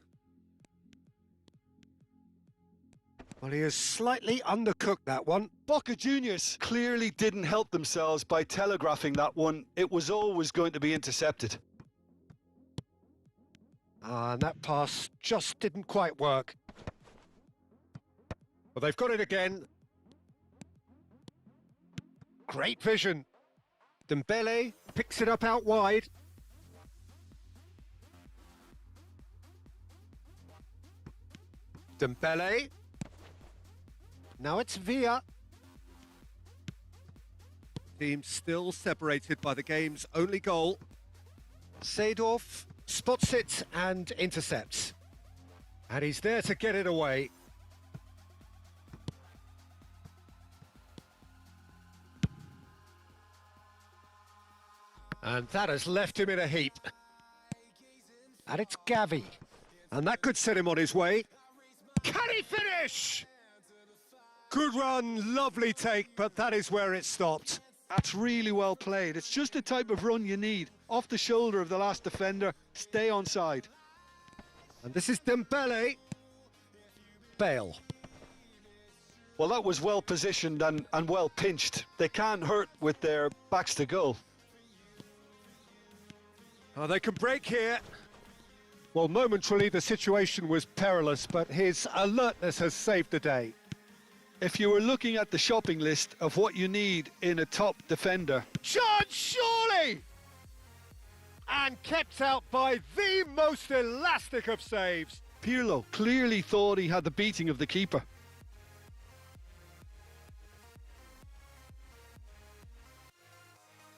Well, he has slightly undercooked that one. Boca Juniors clearly didn't help themselves by telegraphing that one. It was always going to be intercepted. And that pass just didn't quite work. Well, they've got it again. Great vision. Dembele picks it up out wide. Dembele. Now it's Villa. Team still separated by the game's only goal. Seedorf spots it and intercepts. And he's there to get it away. And that has left him in a heap. And it's Gavi. And that could set him on his way. Can he finish? Good run, lovely take, but that is where it stopped. That's really well played. It's just the type of run you need. Off the shoulder of the last defender, stay onside. And this is Dembele. Bale. Well, that was well positioned and well pinched. They can't hurt with their backs to goal. Oh, they can break here. Well, momentarily the situation was perilous, but his alertness has saved the day. If you were looking at the shopping list of what you need in a top defender... Chance, surely! And kept out by the most elastic of saves. Pirlo clearly thought he had the beating of the keeper.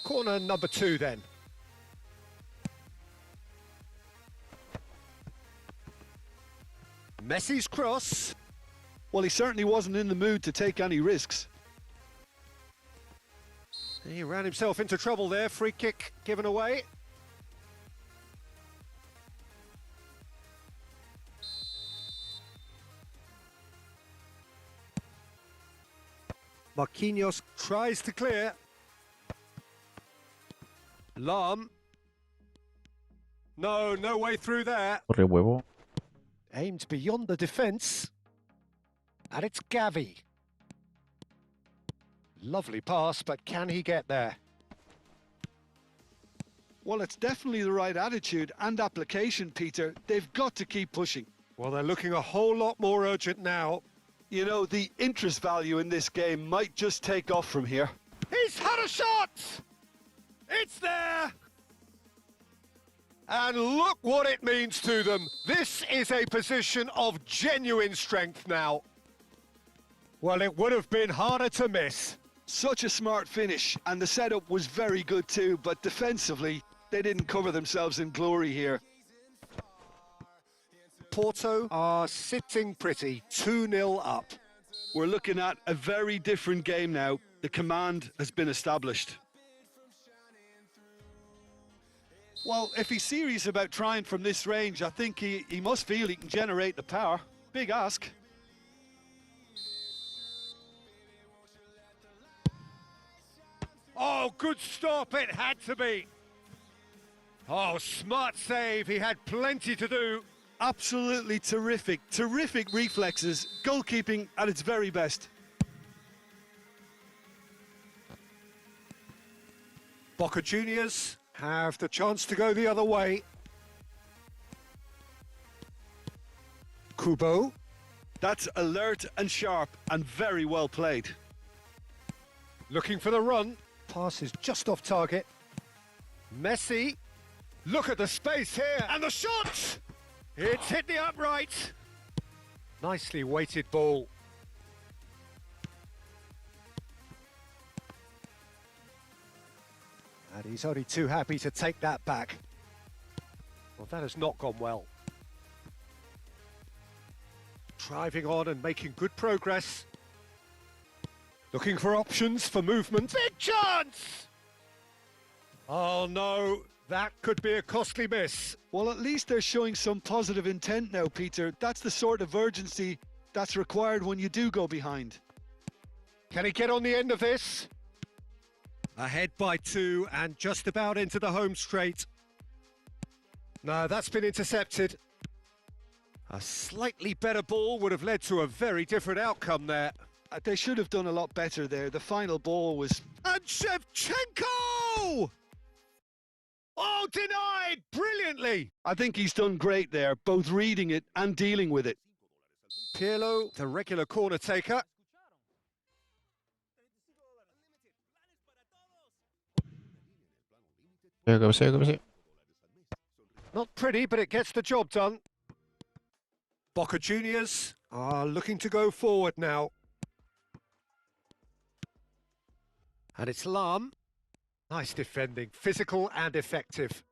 Corner number 2 then. Messi's cross. Well, he certainly wasn't in the mood to take any risks. He ran himself into trouble there. Free kick given away. Marquinhos tries to clear. Lam. No way through there. Corre huevo. Aimed beyond the defence. And it's Gavi. Lovely pass, but can he get there? Well, it's definitely the right attitude and application, Peter. They've got to keep pushing. Well, they're looking a whole lot more urgent now. You know, the interest value in this game might just take off from here. He's had a shot! It's there! And look what it means to them. This is a position of genuine strength now. Well, it would have been harder to miss. Such a smart finish, and the setup was very good too, but defensively, they didn't cover themselves in glory here. Porto are sitting pretty, 2-0 up. We're looking at a very different game now. The command has been established. Well, if he's serious about trying from this range, I think he must feel he can generate the power. Big ask. Oh, good stop, it had to be. Oh, smart save, he had plenty to do. Absolutely terrific, terrific reflexes. Goalkeeping at its very best. Boca Juniors have the chance to go the other way. Kubo. That's alert and sharp and very well played. Looking for the run. Pass is just off target. Messi. Look at the space here. And the shot! It's hit the upright. Nicely weighted ball. And he's only too happy to take that back. Well, that has not gone well. Driving on and making good progress. Looking for options for movement. Big chance! Oh no, that could be a costly miss. Well, at least they're showing some positive intent now, Peter. That's the sort of urgency that's required when you do go behind. Can he get on the end of this? Ahead by 2 and just about into the home straight. No, that's been intercepted. A slightly better ball would have led to a very different outcome there. They should have done a lot better there. The final ball was... And Shevchenko! Oh, denied brilliantly. I think he's done great there, both reading it and dealing with it. Pirlo, the regular corner taker. Not pretty, but it gets the job done. Boca Juniors are looking to go forward now. And it's Lam. Nice defending, physical and effective.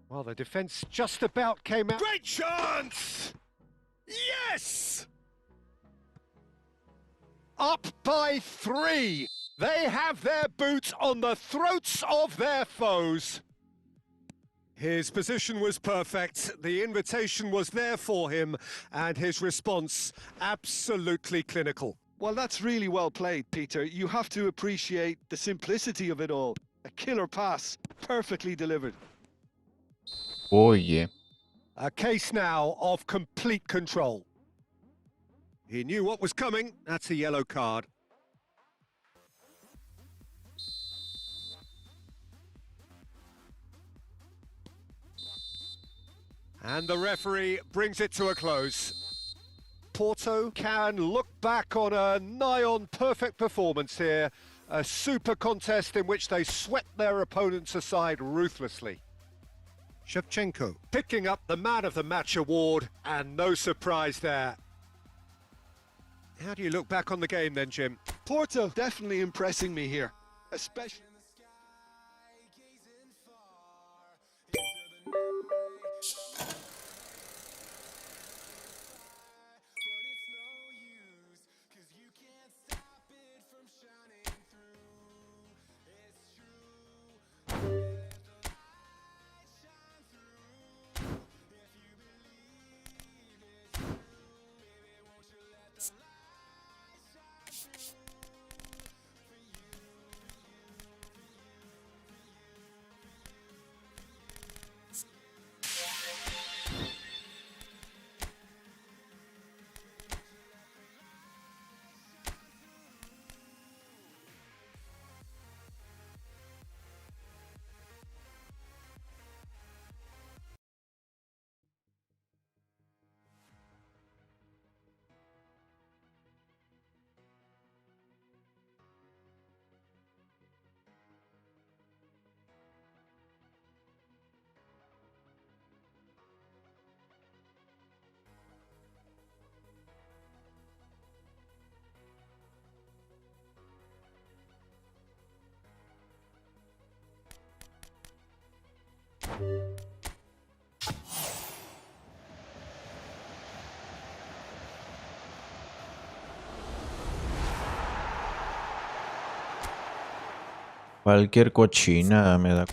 Well, the defence just about came out. Great chance! Yes! Up by 3. They have their boot on the throats of their foes. His position was perfect, the invitation was there for him, and his response absolutely clinical. Well, that's really well played, Peter. You have to appreciate the simplicity of it all. A killer pass, perfectly delivered. Oh, yeah. A case now of complete control. He knew what was coming. That's a yellow card. And the referee brings it to a close. Porto can look back on a nigh-on perfect performance here. A super contest in which they swept their opponents aside ruthlessly. Shevchenko. Picking up the Man of the Match award, and no surprise there. How do you look back on the game then, Jim? Porto definitely impressing me here, especially. Cualquier cochinada me da.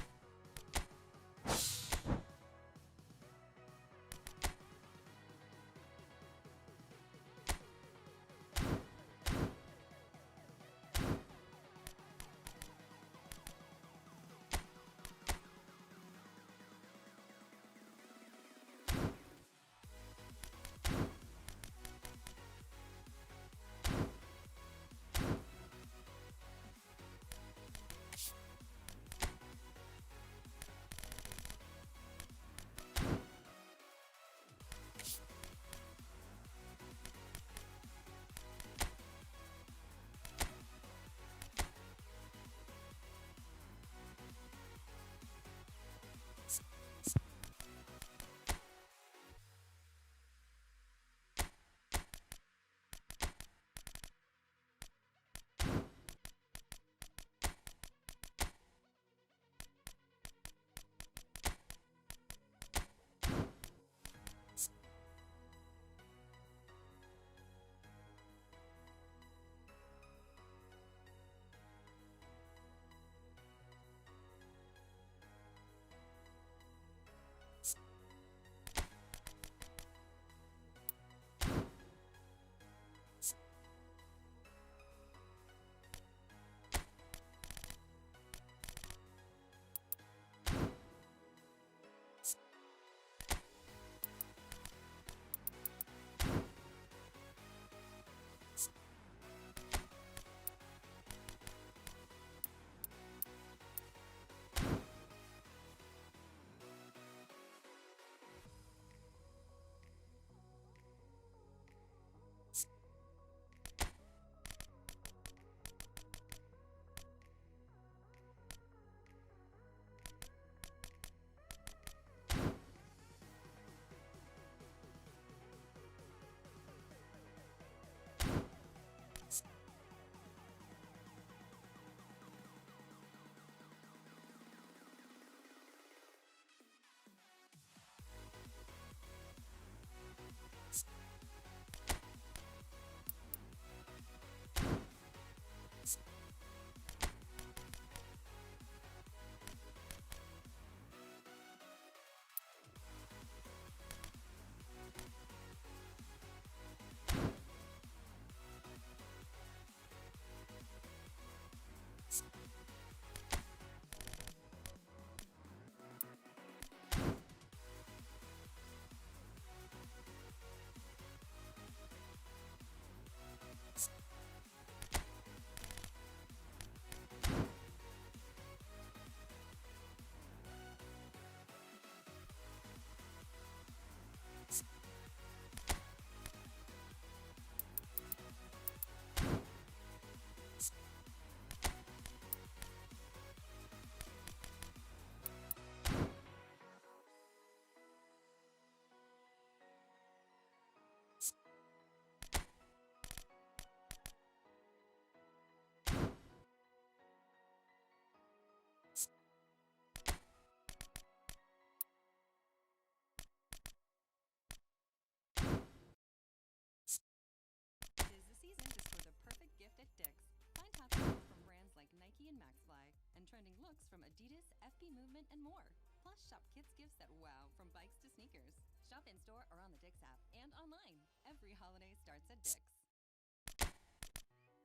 movement, and more. Plus, shop kids gifts that wow, from bikes to sneakers. Shop in-store or on the Dick's app and online. Every holiday starts at Dick's.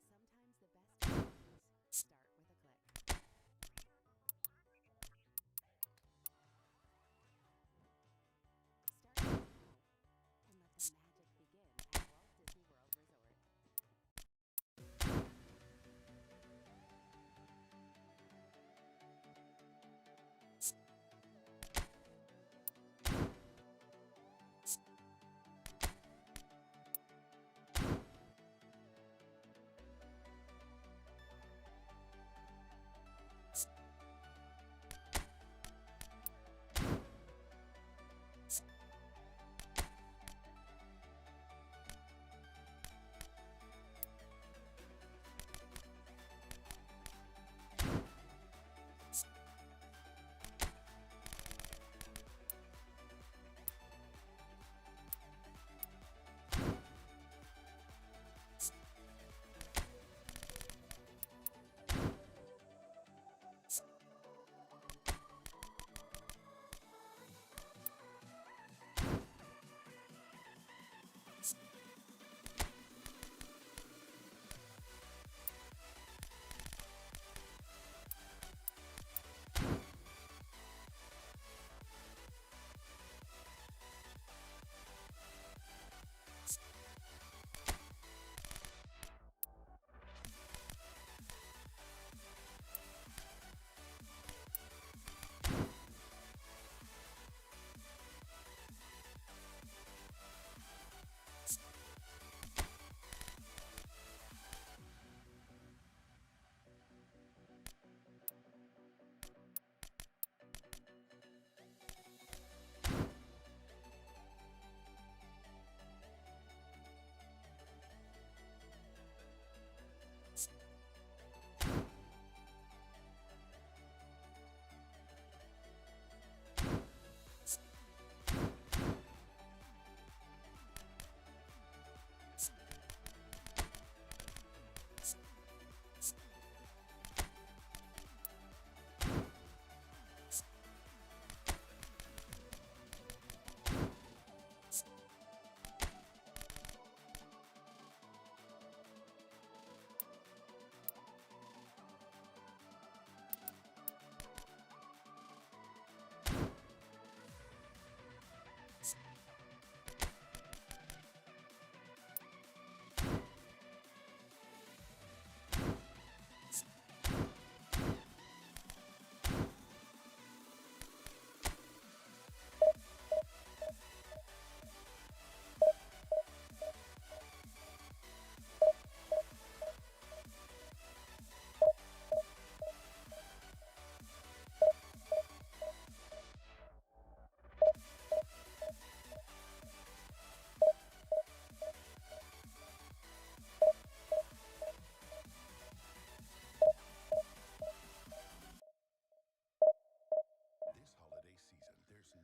Sometimes the best holidays start with a click. Start small and let the magic begin at Walt Disney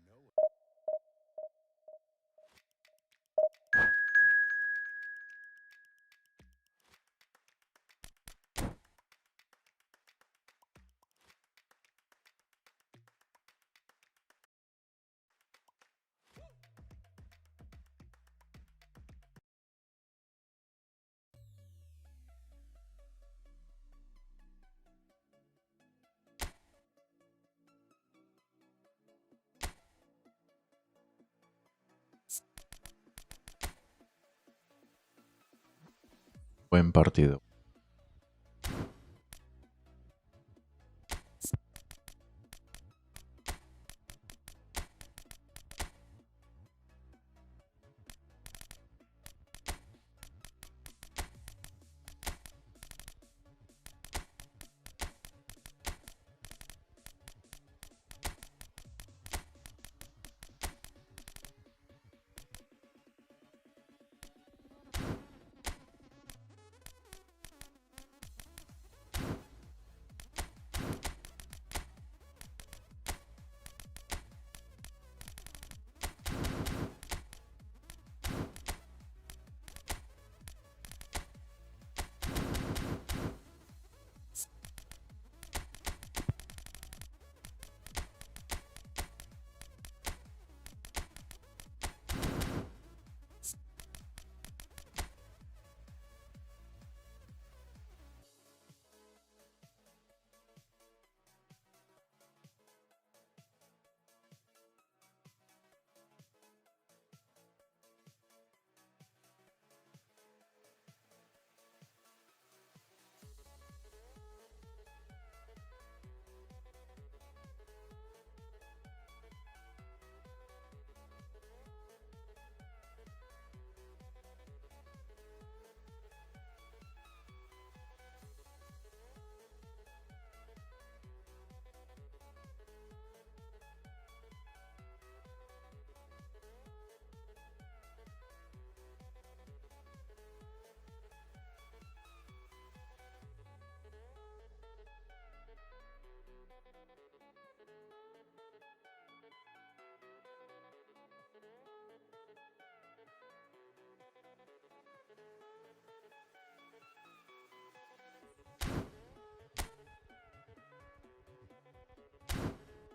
World Resort. Buen partido.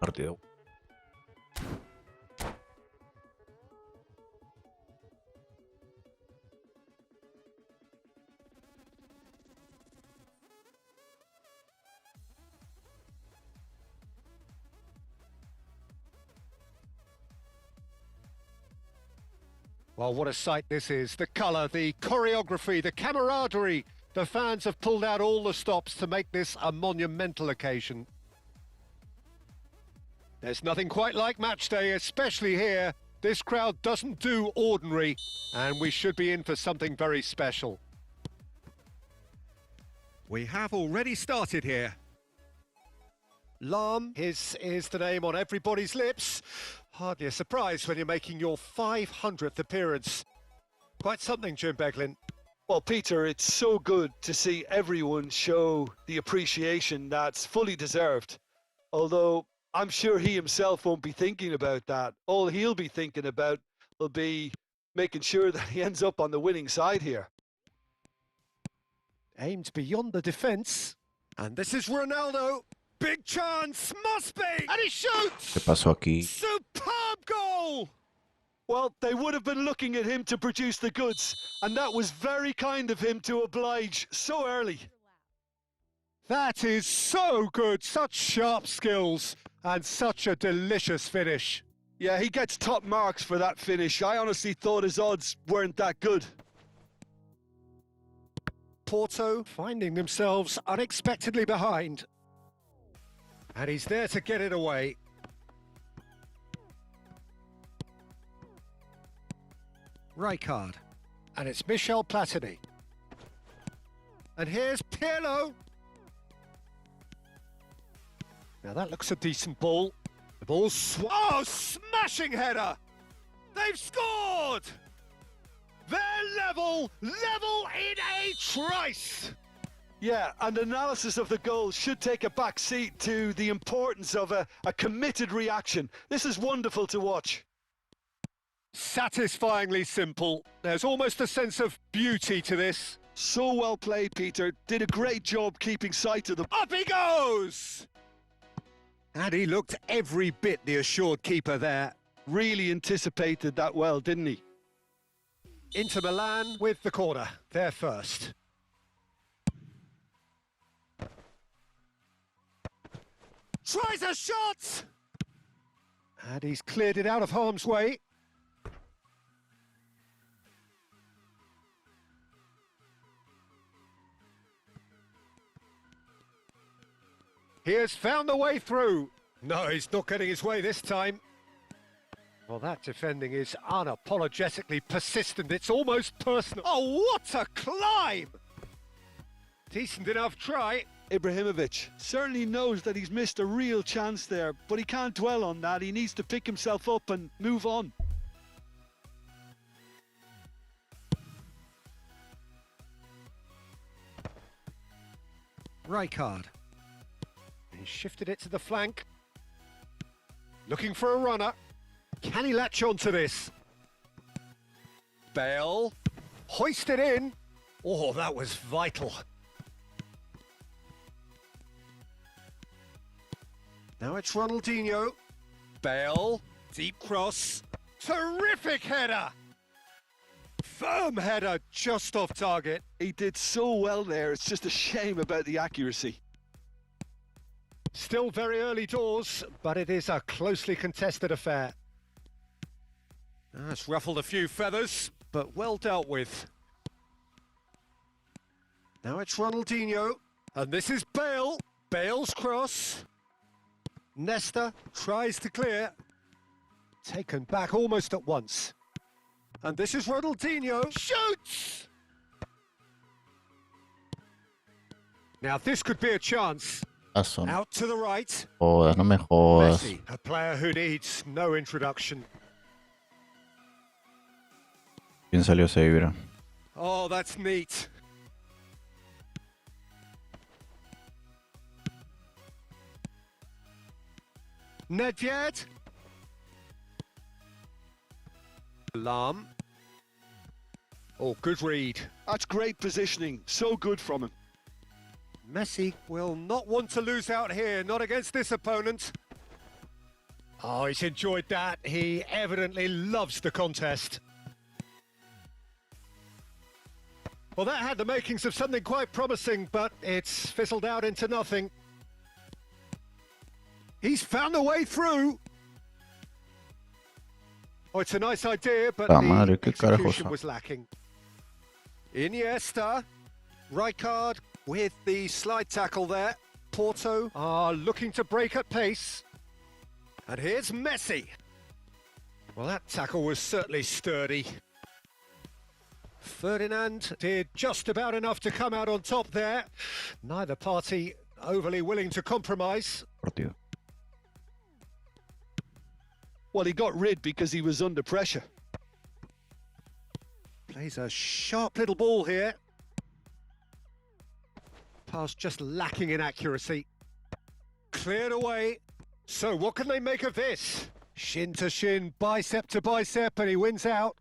Partido. Well, what a sight this is. The colour, the choreography, the camaraderie. The fans have pulled out all the stops to make this a monumental occasion. There's nothing quite like match day, especially here. This crowd doesn't do ordinary, and we should be in for something very special. We have already started here. Lam is the name on everybody's lips. Hardly a surprise when you're making your 500th appearance. Quite something, Jim Beglin. Well, Peter, it's so good to see everyone show the appreciation that's fully deserved. Although I'm sure he himself won't be thinking about that. All he'll be thinking about will be making sure that he ends up on the winning side here. Aimed beyond the defence. And this is Ronaldo. Big chance, must be! And he shoots! ¿Qué pasó aquí? Superb goal! Well, they would have been looking at him to produce the goods, and that was very kind of him to oblige so early. That is so good, such sharp skills, and such a delicious finish. Yeah, he gets top marks for that finish. I honestly thought his odds weren't that good. Porto finding themselves unexpectedly behind. And he's there to get it away. Rijkaard. And it's Michel Platini. And here's Pirlo. Now that looks a decent ball. The ball's oh, smashing header! They've scored! They're level in a trice! Yeah, and analysis of the goal should take a back seat to the importance of a committed reaction. This is wonderful to watch. Satisfyingly simple. There's almost a sense of beauty to this. So well played, Peter. Did a great job keeping sight of the... Up he goes! And he looked every bit the assured keeper there. Really anticipated that well, didn't he? Inter Milan with the corner. They're first. Tries a shot! And he's cleared it out of harm's way. He has found the way through. No, he's not getting his way this time. Well, that defending is unapologetically persistent. It's almost personal. Oh, what a climb! Decent enough try. Ibrahimovic certainly knows that he's missed a real chance there, but he can't dwell on that. He needs to pick himself up and move on. Rijkaard. He shifted it to the flank. Looking for a runner. Can he latch on to this? Bale. Hoisted in. Oh, that was vital. Now it's Ronaldinho. Bale. Deep cross. Terrific header. Firm header just off target. He did so well there. It's just a shame about the accuracy. Still very early doors, but it is a closely contested affair. That's ruffled a few feathers, but well dealt with. Now it's Ronaldinho, and this is Bale. Bale's cross. Nesta tries to clear. Taken back almost at once. And this is Ronaldinho. Shoots! Now this could be a chance. Out to the right. Jodas, no me jodas. Messi, a player who needs no introduction. ¿Quién salió ese Ibra? Oh, that's neat. Nedved. Lam. Oh, good read. That's great positioning. So good from him. Messi will not want to lose out here, not against this opponent. Oh, he's enjoyed that. He evidently loves the contest. Well, that had the makings of something quite promising, but it's fizzled out into nothing. He's found a way through. Oh, it's a nice idea, but madre, the qué carajos. execution was lacking. Iniesta, Rijkaard with the slide tackle there. Porto are looking to break at pace. And here's Messi. Well, that tackle was certainly sturdy. Ferdinand did just about enough to come out on top there. Neither party overly willing to compromise. Partido. Well, he got rid because he was under pressure. Plays a sharp little ball here. Pass just lacking in accuracy. Cleared away. So what can they make of this? Shin to shin, bicep to bicep, and he wins out.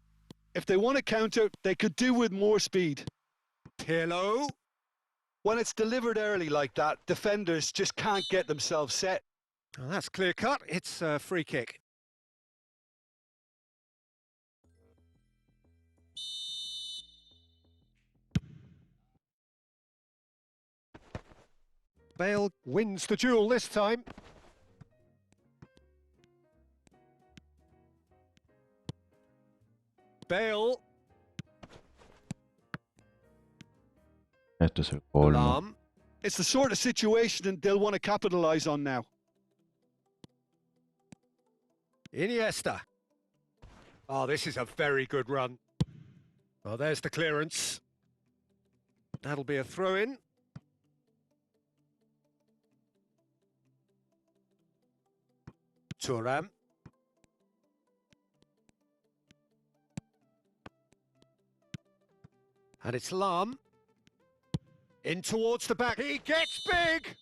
If they want to counter, they could do with more speed. Pirlo. When it's delivered early like that, defenders just can't get themselves set. Oh, that's clear cut. It's a free kick. Bale wins the duel this time. Bale. Este es el colmo. Lam. It's the sort of situation they'll want to capitalise on now. Iniesta. Oh, this is a very good run. Oh, there's the clearance. That'll be a throw-in. Thuram. And it's Lam. In towards the back. He gets big!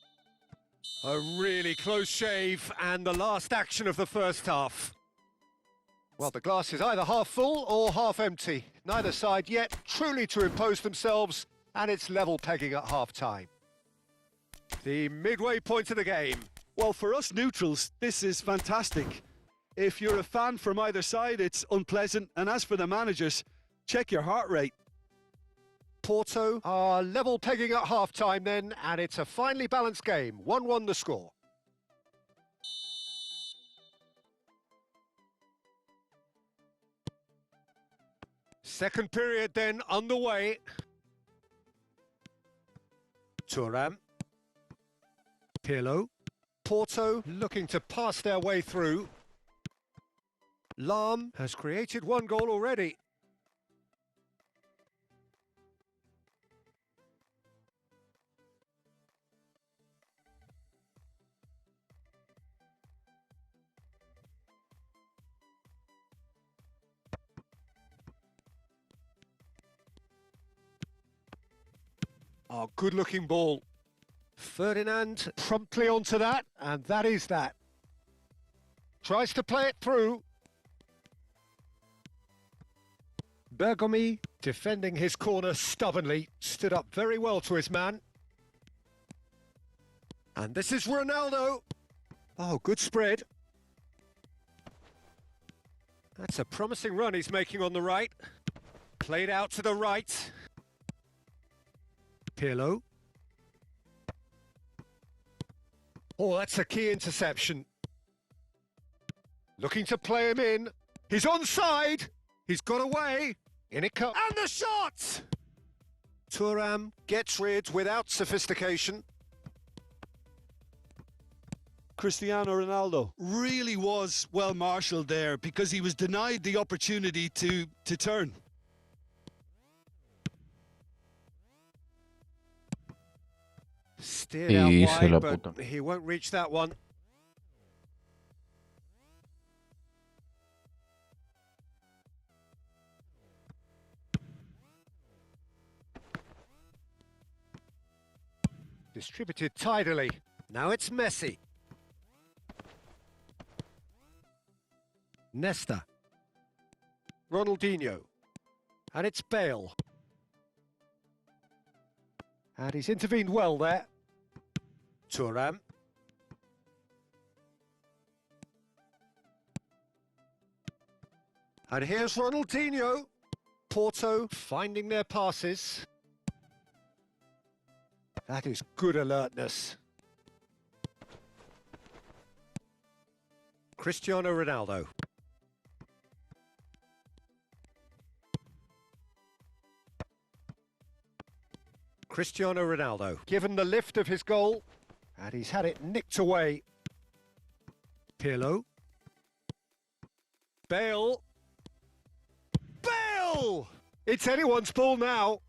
A really close shave and the last action of the first half. Well, the glass is either half full or half empty. Neither side yet truly to impose themselves, and it's level pegging at half-time. The midway point of the game. Well, for us neutrals, this is fantastic. If you're a fan from either side, it's unpleasant. And as for the managers, check your heart rate. Porto are level pegging at half-time then, and it's a finely balanced game. 1-1 the score. Second period then underway. Thuram. Pirlo. Porto looking to pass their way through. Lam has created one goal already. Oh, good-looking ball. Ferdinand promptly onto that, and that is that. Tries to play it through. Bergomi, defending his corner stubbornly, stood up very well to his man. And this is Ronaldo. Oh, good spread. That's a promising run he's making on the right. Played out to the right. Pirlo. Oh, that's a key interception. Looking to play him in. He's onside. He's got away. In it comes. And the shot! Thuram gets rid without sophistication. Cristiano Ronaldo really was well marshalled there because he was denied the opportunity to turn. Steered out wide, but he won't reach that one. Distributed tidily. Now it's Messi. Nesta. Ronaldinho. And it's Bale. And he's intervened well there. Thuram. And here's Ronaldinho. Porto finding their passes. That is good alertness. Cristiano Ronaldo. Cristiano Ronaldo, given the lift of his goal, and he's had it nicked away. Pirlo. Bale. Bale! It's anyone's ball now.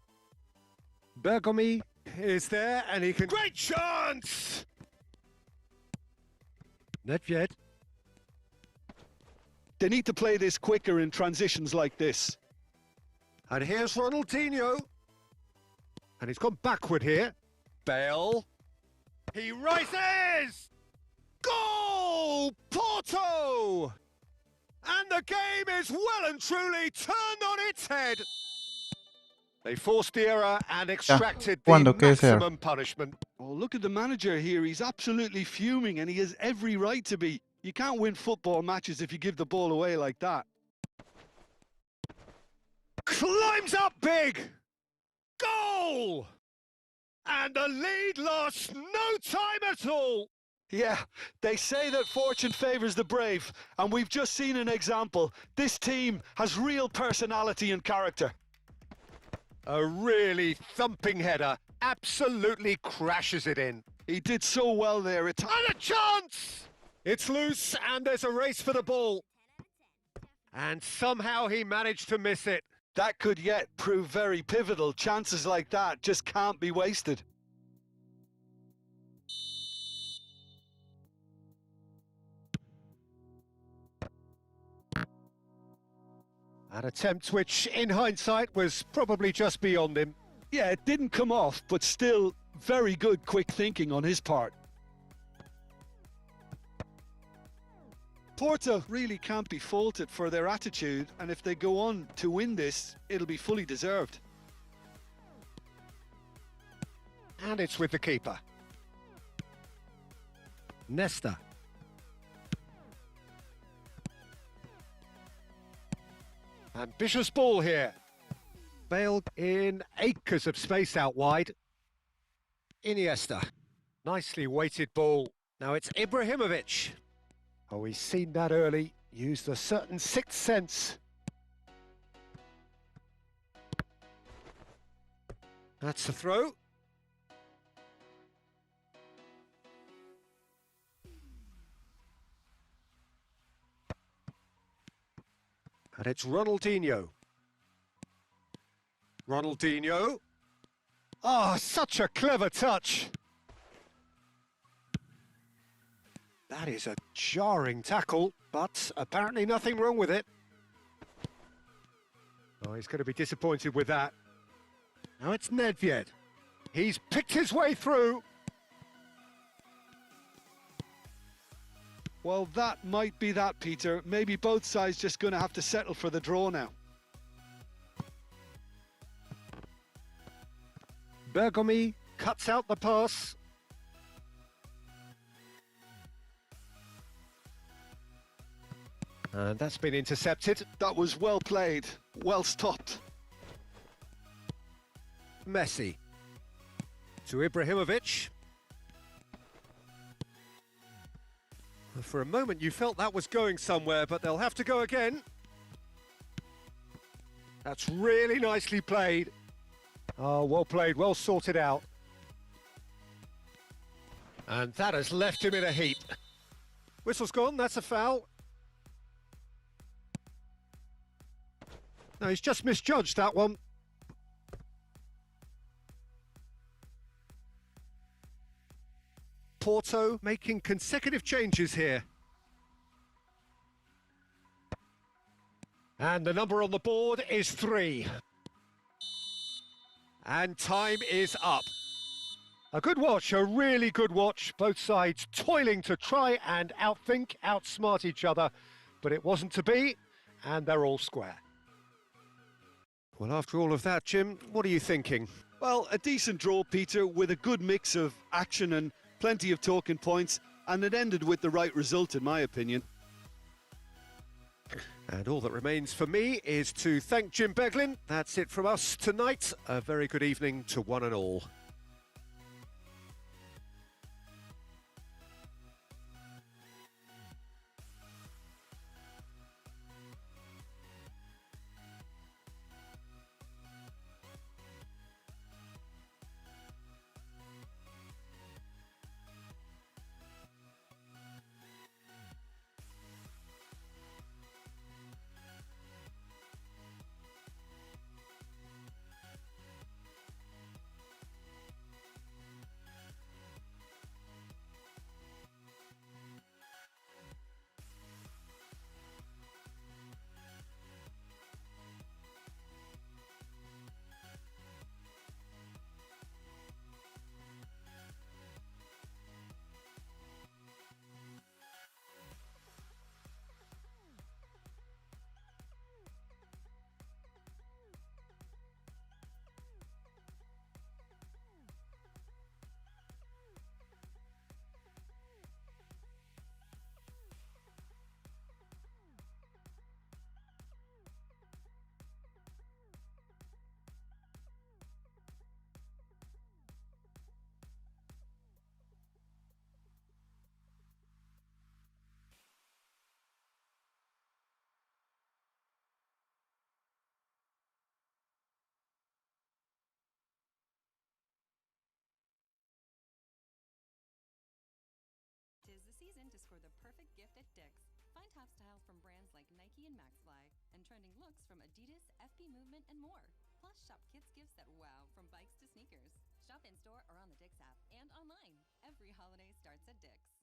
Bergomi is there, and he can... Great chance! Nedved. They need to play this quicker in transitions like this. And here's Ronaldinho. And he's gone backward here. Bale. He rises! Goal! Porto! And the game is well and truly turned on its head. They forced the error and extracted the maximum punishment. Oh, look at the manager here. He's absolutely fuming, and he has every right to be. You can't win football matches if you give the ball away like that. Climbs up big! Goal! And the lead lost no time at all. Yeah, they say that fortune favours the brave, and we've just seen an example. This team has real personality and character. A really thumping header, absolutely crashes it in. He did so well there. And a chance! It's loose, and there's a race for the ball. And somehow he managed to miss it. That could yet prove very pivotal. Chances like that just can't be wasted. An attempt which, in hindsight, was probably just beyond him. Yeah, it didn't come off, but still very good quick thinking on his part. Porto really can't be faulted for their attitude, and if they go on to win this, it'll be fully deserved. And it's with the keeper. Nesta. Ambitious ball here. Bale in acres of space out wide. Iniesta. Nicely weighted ball. Now it's Ibrahimovic. Oh, he's seen that early. Used a certain sixth sense. That's the throw. And it's Ronaldinho. Ronaldinho. Oh, such a clever touch. That is a jarring tackle, but apparently nothing wrong with it. Oh, he's going to be disappointed with that. Now it's Nedved. He's picked his way through. Well, that might be that, Peter. Maybe both sides just going to have to settle for the draw now. Bergomi cuts out the pass. And that's been intercepted. That was well played, well stopped. Messi. To Ibrahimovic. For a moment you felt that was going somewhere, but they'll have to go again. That's really nicely played. Oh, well played, well sorted out. And that has left him in a heap. Whistle's gone, that's a foul. No, he's just misjudged that one. Porto making consecutive changes here. And the number on the board is 3. And time is up. A good watch, a really good watch. Both sides toiling to try and outthink, outsmart each other. But it wasn't to be, and they're all square. Well, after all of that, Jim, what are you thinking? Well, a decent draw, Peter, with a good mix of action and plenty of talking points, and it ended with the right result, in my opinion. And all that remains for me is to thank Jim Beglin. That's it from us tonight. A very good evening to one and all. Tis the season to score the perfect gift at Dick's. Find top style from brands like Nike and Maxfly, and trending looks from Adidas, FP Movement, and more. Plus, shop kids gifts that wow, from bikes to sneakers. Shop in-store or on the Dick's app, and online. Every holiday starts at Dick's.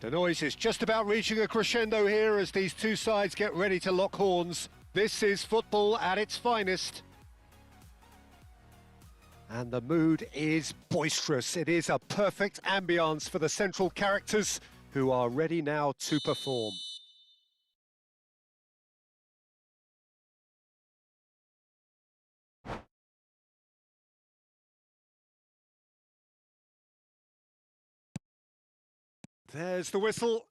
The noise is just about reaching a crescendo here as these two sides get ready to lock horns. This is football at its finest. And the mood is boisterous. It is a perfect ambience for the central characters who are ready now to perform. There's the whistle.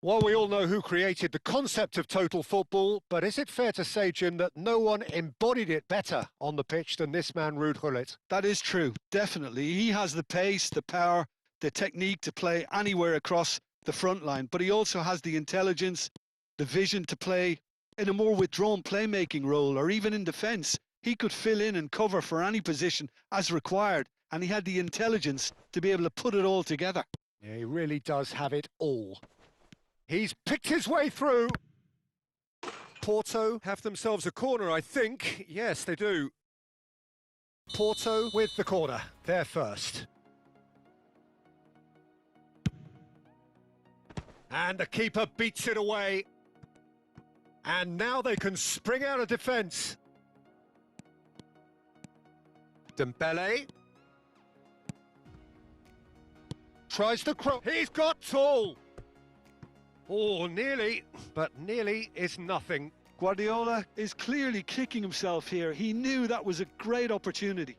Well, we all know who created the concept of total football, but is it fair to say, Jim, that no one embodied it better on the pitch than this man, Ruud Gullit? That is true, definitely. He has the pace, the power, the technique to play anywhere across the front line, but he also has the intelligence, the vision to play in a more withdrawn playmaking role, or even in defence. He could fill in and cover for any position as required, and he had the intelligence to be able to put it all together. Yeah, he really does have it all. He's picked his way through. Porto have themselves a corner, I think. Yes, they do. Porto with the corner. They're first. And the keeper beats it away. And now they can spring out of defence. Dembele. Tries the cross. He's got tall. Oh, nearly, but nearly is nothing. Guardiola is clearly kicking himself here. He knew that was a great opportunity.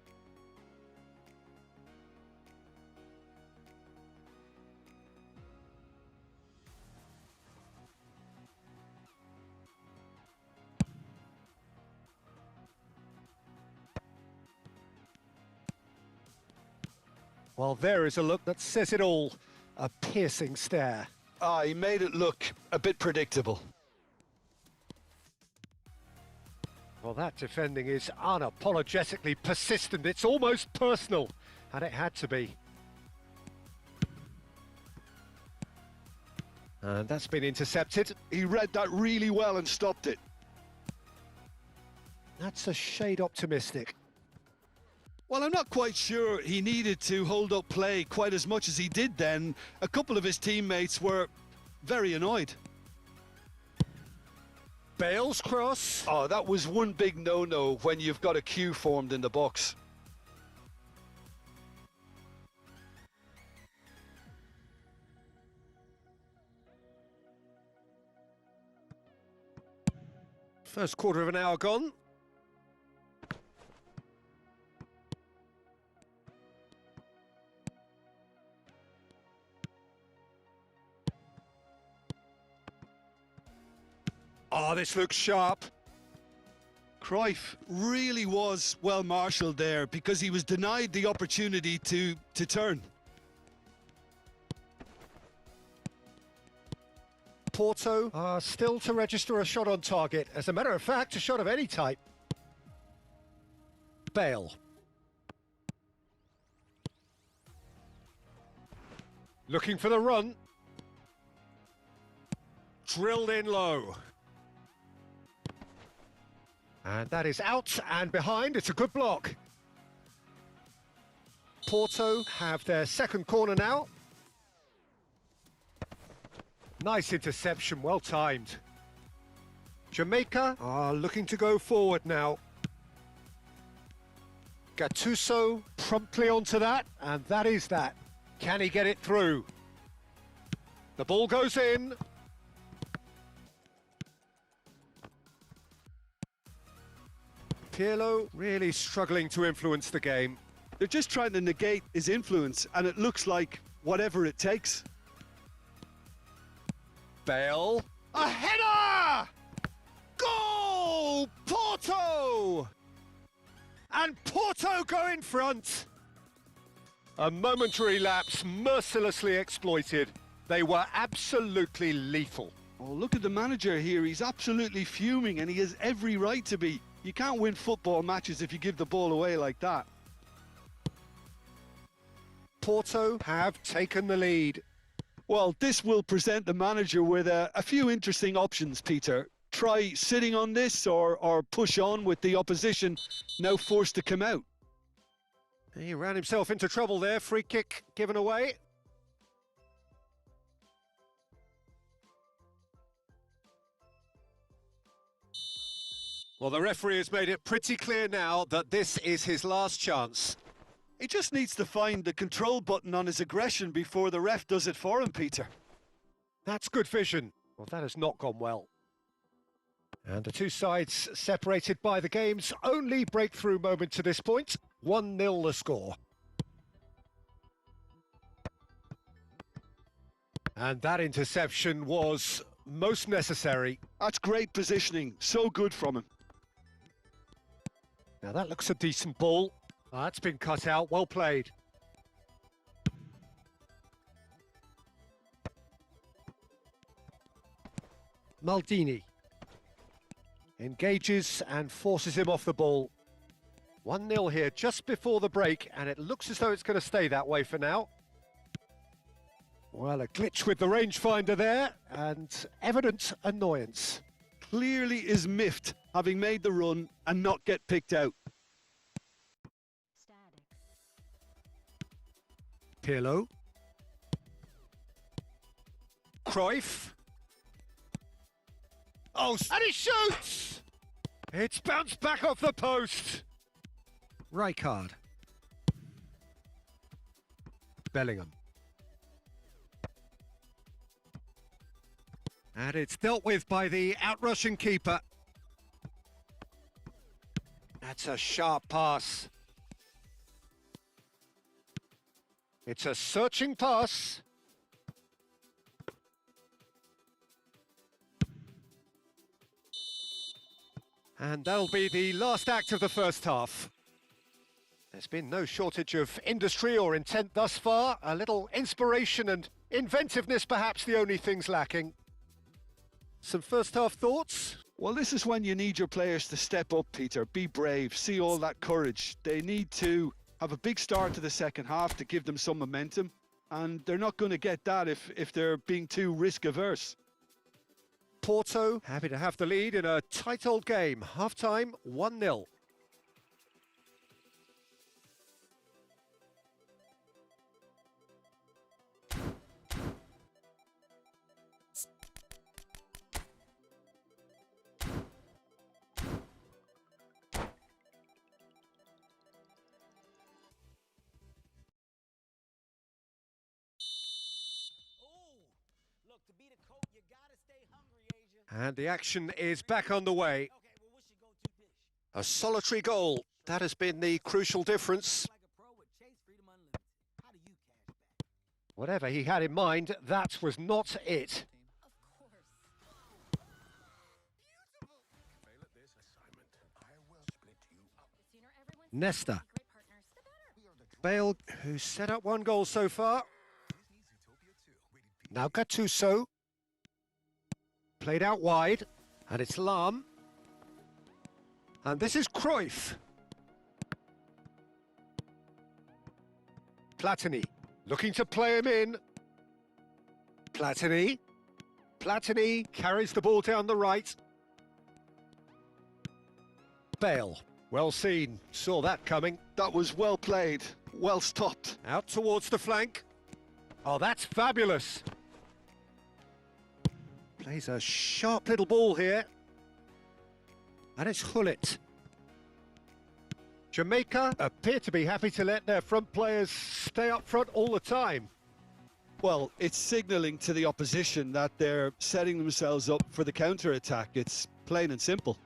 Well, there is a look that says it all. A piercing stare. Ah, he made it look a bit predictable. Well, that defending is unapologetically persistent. It's almost personal, and it had to be. And that's been intercepted. He read that really well and stopped it. That's a shade optimistic. Well, I'm not quite sure he needed to hold up play quite as much as he did then. A couple of his teammates were very annoyed. Bale's cross. Oh, that was one big no-no when you've got a queue formed in the box. First quarter of an hour gone. Oh, this looks sharp. Cruyff really was well marshalled there because he was denied the opportunity to turn. Porto are still to register a shot on target. As a matter of fact, a shot of any type. Bale. Looking for the run. Drilled in low. And that is out and behind. It's a good block. Porto have their second corner now. Nice interception, well timed. Jamaica are looking to go forward now. Gattuso promptly onto that, and that is that. Can he get it through? The ball goes in. Pirlo really struggling to influence the game. They're just trying to negate his influence, and it looks like whatever it takes. Bale. A header! Goal! Porto! And Porto go in front. A momentary lapse mercilessly exploited. They were absolutely lethal. Oh, look at the manager here. He's absolutely fuming, and he has every right to be. You can't win football matches if you give the ball away like that. Porto have taken the lead. Well, this will present the manager with a few interesting options, Peter. Try sitting on this or push on with the opposition now forced to come out. He ran himself into trouble there. Free kick given away. Well, the referee has made it pretty clear now that this is his last chance. He just needs to find the control button on his aggression before the ref does it for him, Peter. That's good vision. Well, that has not gone well. And the two sides separated by the game's only breakthrough moment to this point. 1-0 the score. And that interception was most necessary. That's great positioning. So good from him. Now that looks a decent ball. That's been cut out. Well played. Maldini engages and forces him off the ball. 1-0 here just before the break, and it looks as though it's going to stay that way for now. Well, a glitch with the rangefinder there, and evident annoyance. Clearly is miffed, having made the run and not get picked out. Static. Pirlo. Cruyff. Oh, and he shoots! It's bounced back off the post. Rijkaard. Bellingham. And it's dealt with by the outrushing keeper. That's a sharp pass. It's a searching pass. And that'll be the last act of the first half. There's been no shortage of industry or intent thus far. A little inspiration and inventiveness, perhaps the only things lacking. Some first half thoughts? Well, this is when you need your players to step up, Peter. Be brave, see all that courage. They need to have a big start to the second half to give them some momentum. And they're not going to get that if they're being too risk averse. Porto happy to have the lead in a tight old game. Half-time, 1-0. Look, to be the coach, you gotta stay hungry, Asia. And the action is back on the way. Okay, well, what's your go-to dish? A solitary goal. That has been the crucial difference. Like a pro with Chase Freedom Unlimited. How do you cash back? Whatever he had in mind, that was not it. Of course. Fail at this assignment, I will split you up. The sooner everyone's Nesta. great partners, the better. Bale, who's set up one goal so far. Now Gattuso. Played out wide. And it's Lahm. And this is Cruyff. Platini. Looking to play him in. Platini. Platini carries the ball down the right. Bale. Well seen. Saw that coming. That was well played, well stopped. Out towards the flank. Oh, that's fabulous. Plays a sharp little ball here. And it's Hullet. Jamaica appear to be happy to let their front players stay up front all the time. Well, it's signalling to the opposition that they're setting themselves up for the counter-attack. It's plain and simple.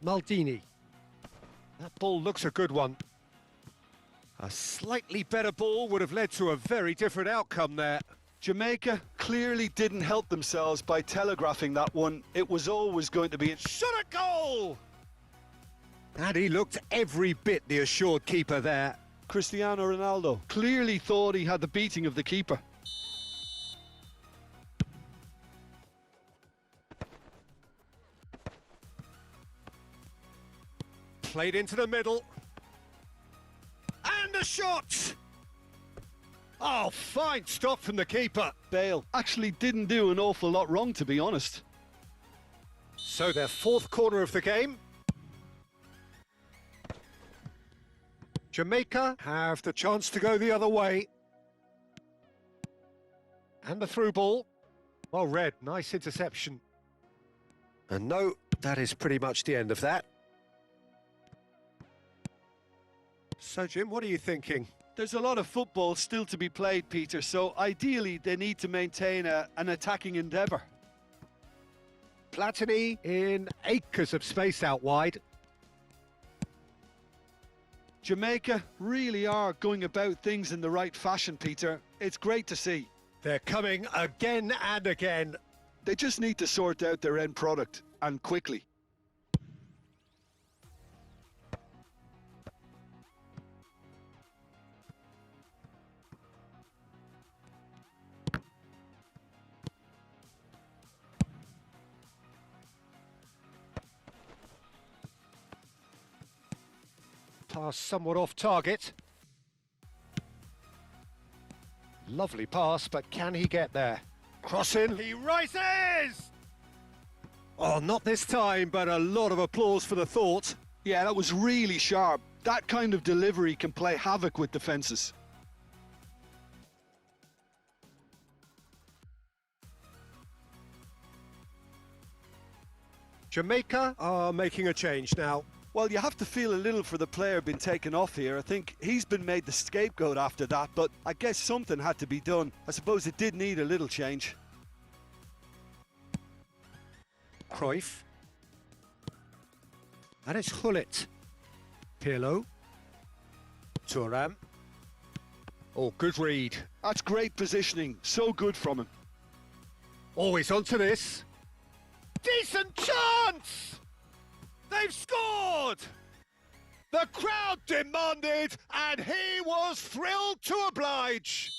Maldini. That ball looks a good one. A slightly better ball would have led to a very different outcome there. Jamaica clearly didn't help themselves by telegraphing that one. It was always going to be a shot at goal! And he looked every bit the assured keeper there. Cristiano Ronaldo clearly thought he had the beating of the keeper. Played into the middle. And a shot! Oh, fine stop from the keeper. Bale actually didn't do an awful lot wrong, to be honest. So their fourth corner of the game. Jamaica have the chance to go the other way. And the through ball. Well read, nice interception. And no that is pretty much the end of that. So, Jim, what are you thinking? There's a lot of football still to be played, Peter, so ideally they need to maintain an attacking endeavour. Platini in acres of space out wide. Jamaica really are going about things in the right fashion, Peter. It's great to see. They're coming again and again. They just need to sort out their end product, and quickly. Pass somewhat off target. Lovely pass, but can he get there? Crossing. He rises! Oh, not this time, but a lot of applause for the thought. Yeah, that was really sharp. That kind of delivery can play havoc with defences. Jamaica are making a change now. Well, you have to feel a little for the player being taken off here. I think he's been made the scapegoat after that, but I guess something had to be done. I suppose it did need a little change. Cruyff. And it's Hullet. Pirlo. Thuram. Oh, good read. That's great positioning. So good from him. Always onto this. Decent chance! They've scored! The crowd demanded, and he was thrilled to oblige.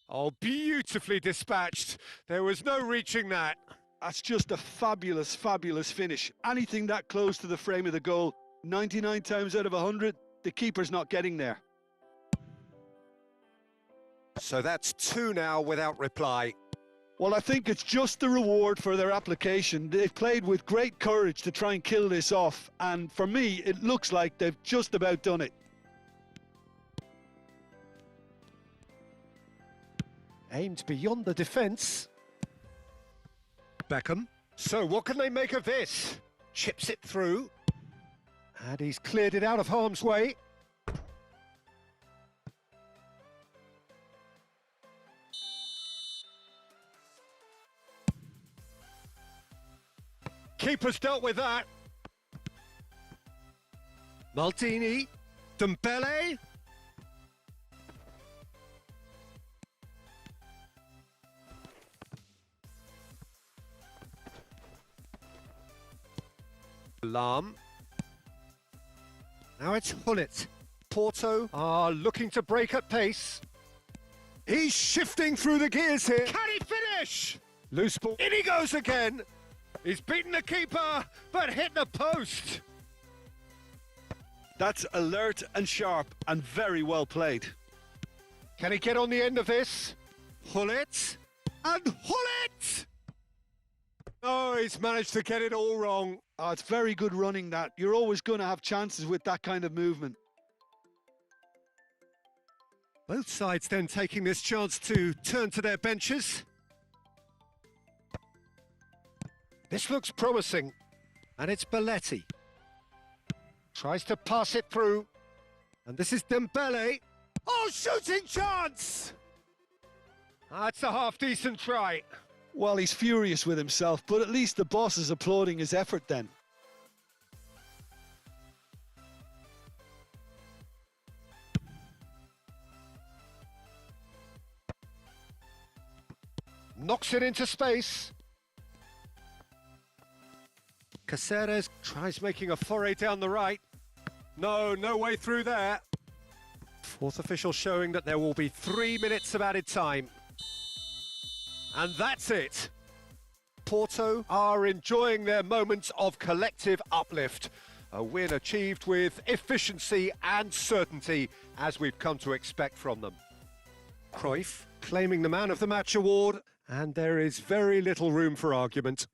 Oh, beautifully dispatched. There was no reaching that. That's just a fabulous, fabulous finish. Anything that close to the frame of the goal, 99 times out of 100, the keeper's not getting there. So that's 2 now without reply. Well, I think it's just the reward for their application. They've played with great courage to try and kill this off, and for me, it looks like they've just about done it. Aimed beyond the defence. Beckham. So what can they make of this? Chips it through. And he's cleared it out of harm's way. Keeper's dealt with that. Maldini. Dembele. Lam. Now it's Hullet. Porto are looking to break at pace. He's shifting through the gears here. Can he finish? Loose ball. In he goes again. He's beaten the keeper, but hit the post. That's alert and sharp and very well played. Can he get on the end of this? Hullet. And Hullet! Oh, he's managed to get it all wrong. Oh, it's very good running that. You're always going to have chances with that kind of movement. Both sides then taking this chance to turn to their benches. This looks promising. And it's Belletti. Tries to pass it through. And this is Dembele. Oh, shooting chance! That's a half-decent try. Well, he's furious with himself, but at least the boss is applauding his effort then. Knocks it into space. Caceres tries making a foray down the right. No way through there. Fourth official showing that there will be 3 minutes of added time. And that's it. Porto are enjoying their moments of collective uplift. A win achieved with efficiency and certainty, as we've come to expect from them. Cruyff claiming the Man of the Match award, and there is very little room for argument.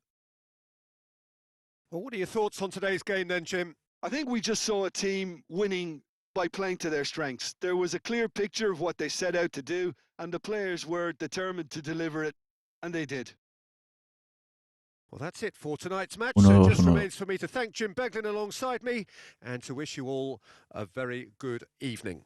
Well, what are your thoughts on today's game then, Jim? I think we just saw a team winning by playing to their strengths. There was a clear picture of what they set out to do, and the players were determined to deliver it, and they did. Well, that's it for tonight's match. 1-2, So it just 1-2. remains for me to thank Jim Beglin alongside me and to wish you all a very good evening.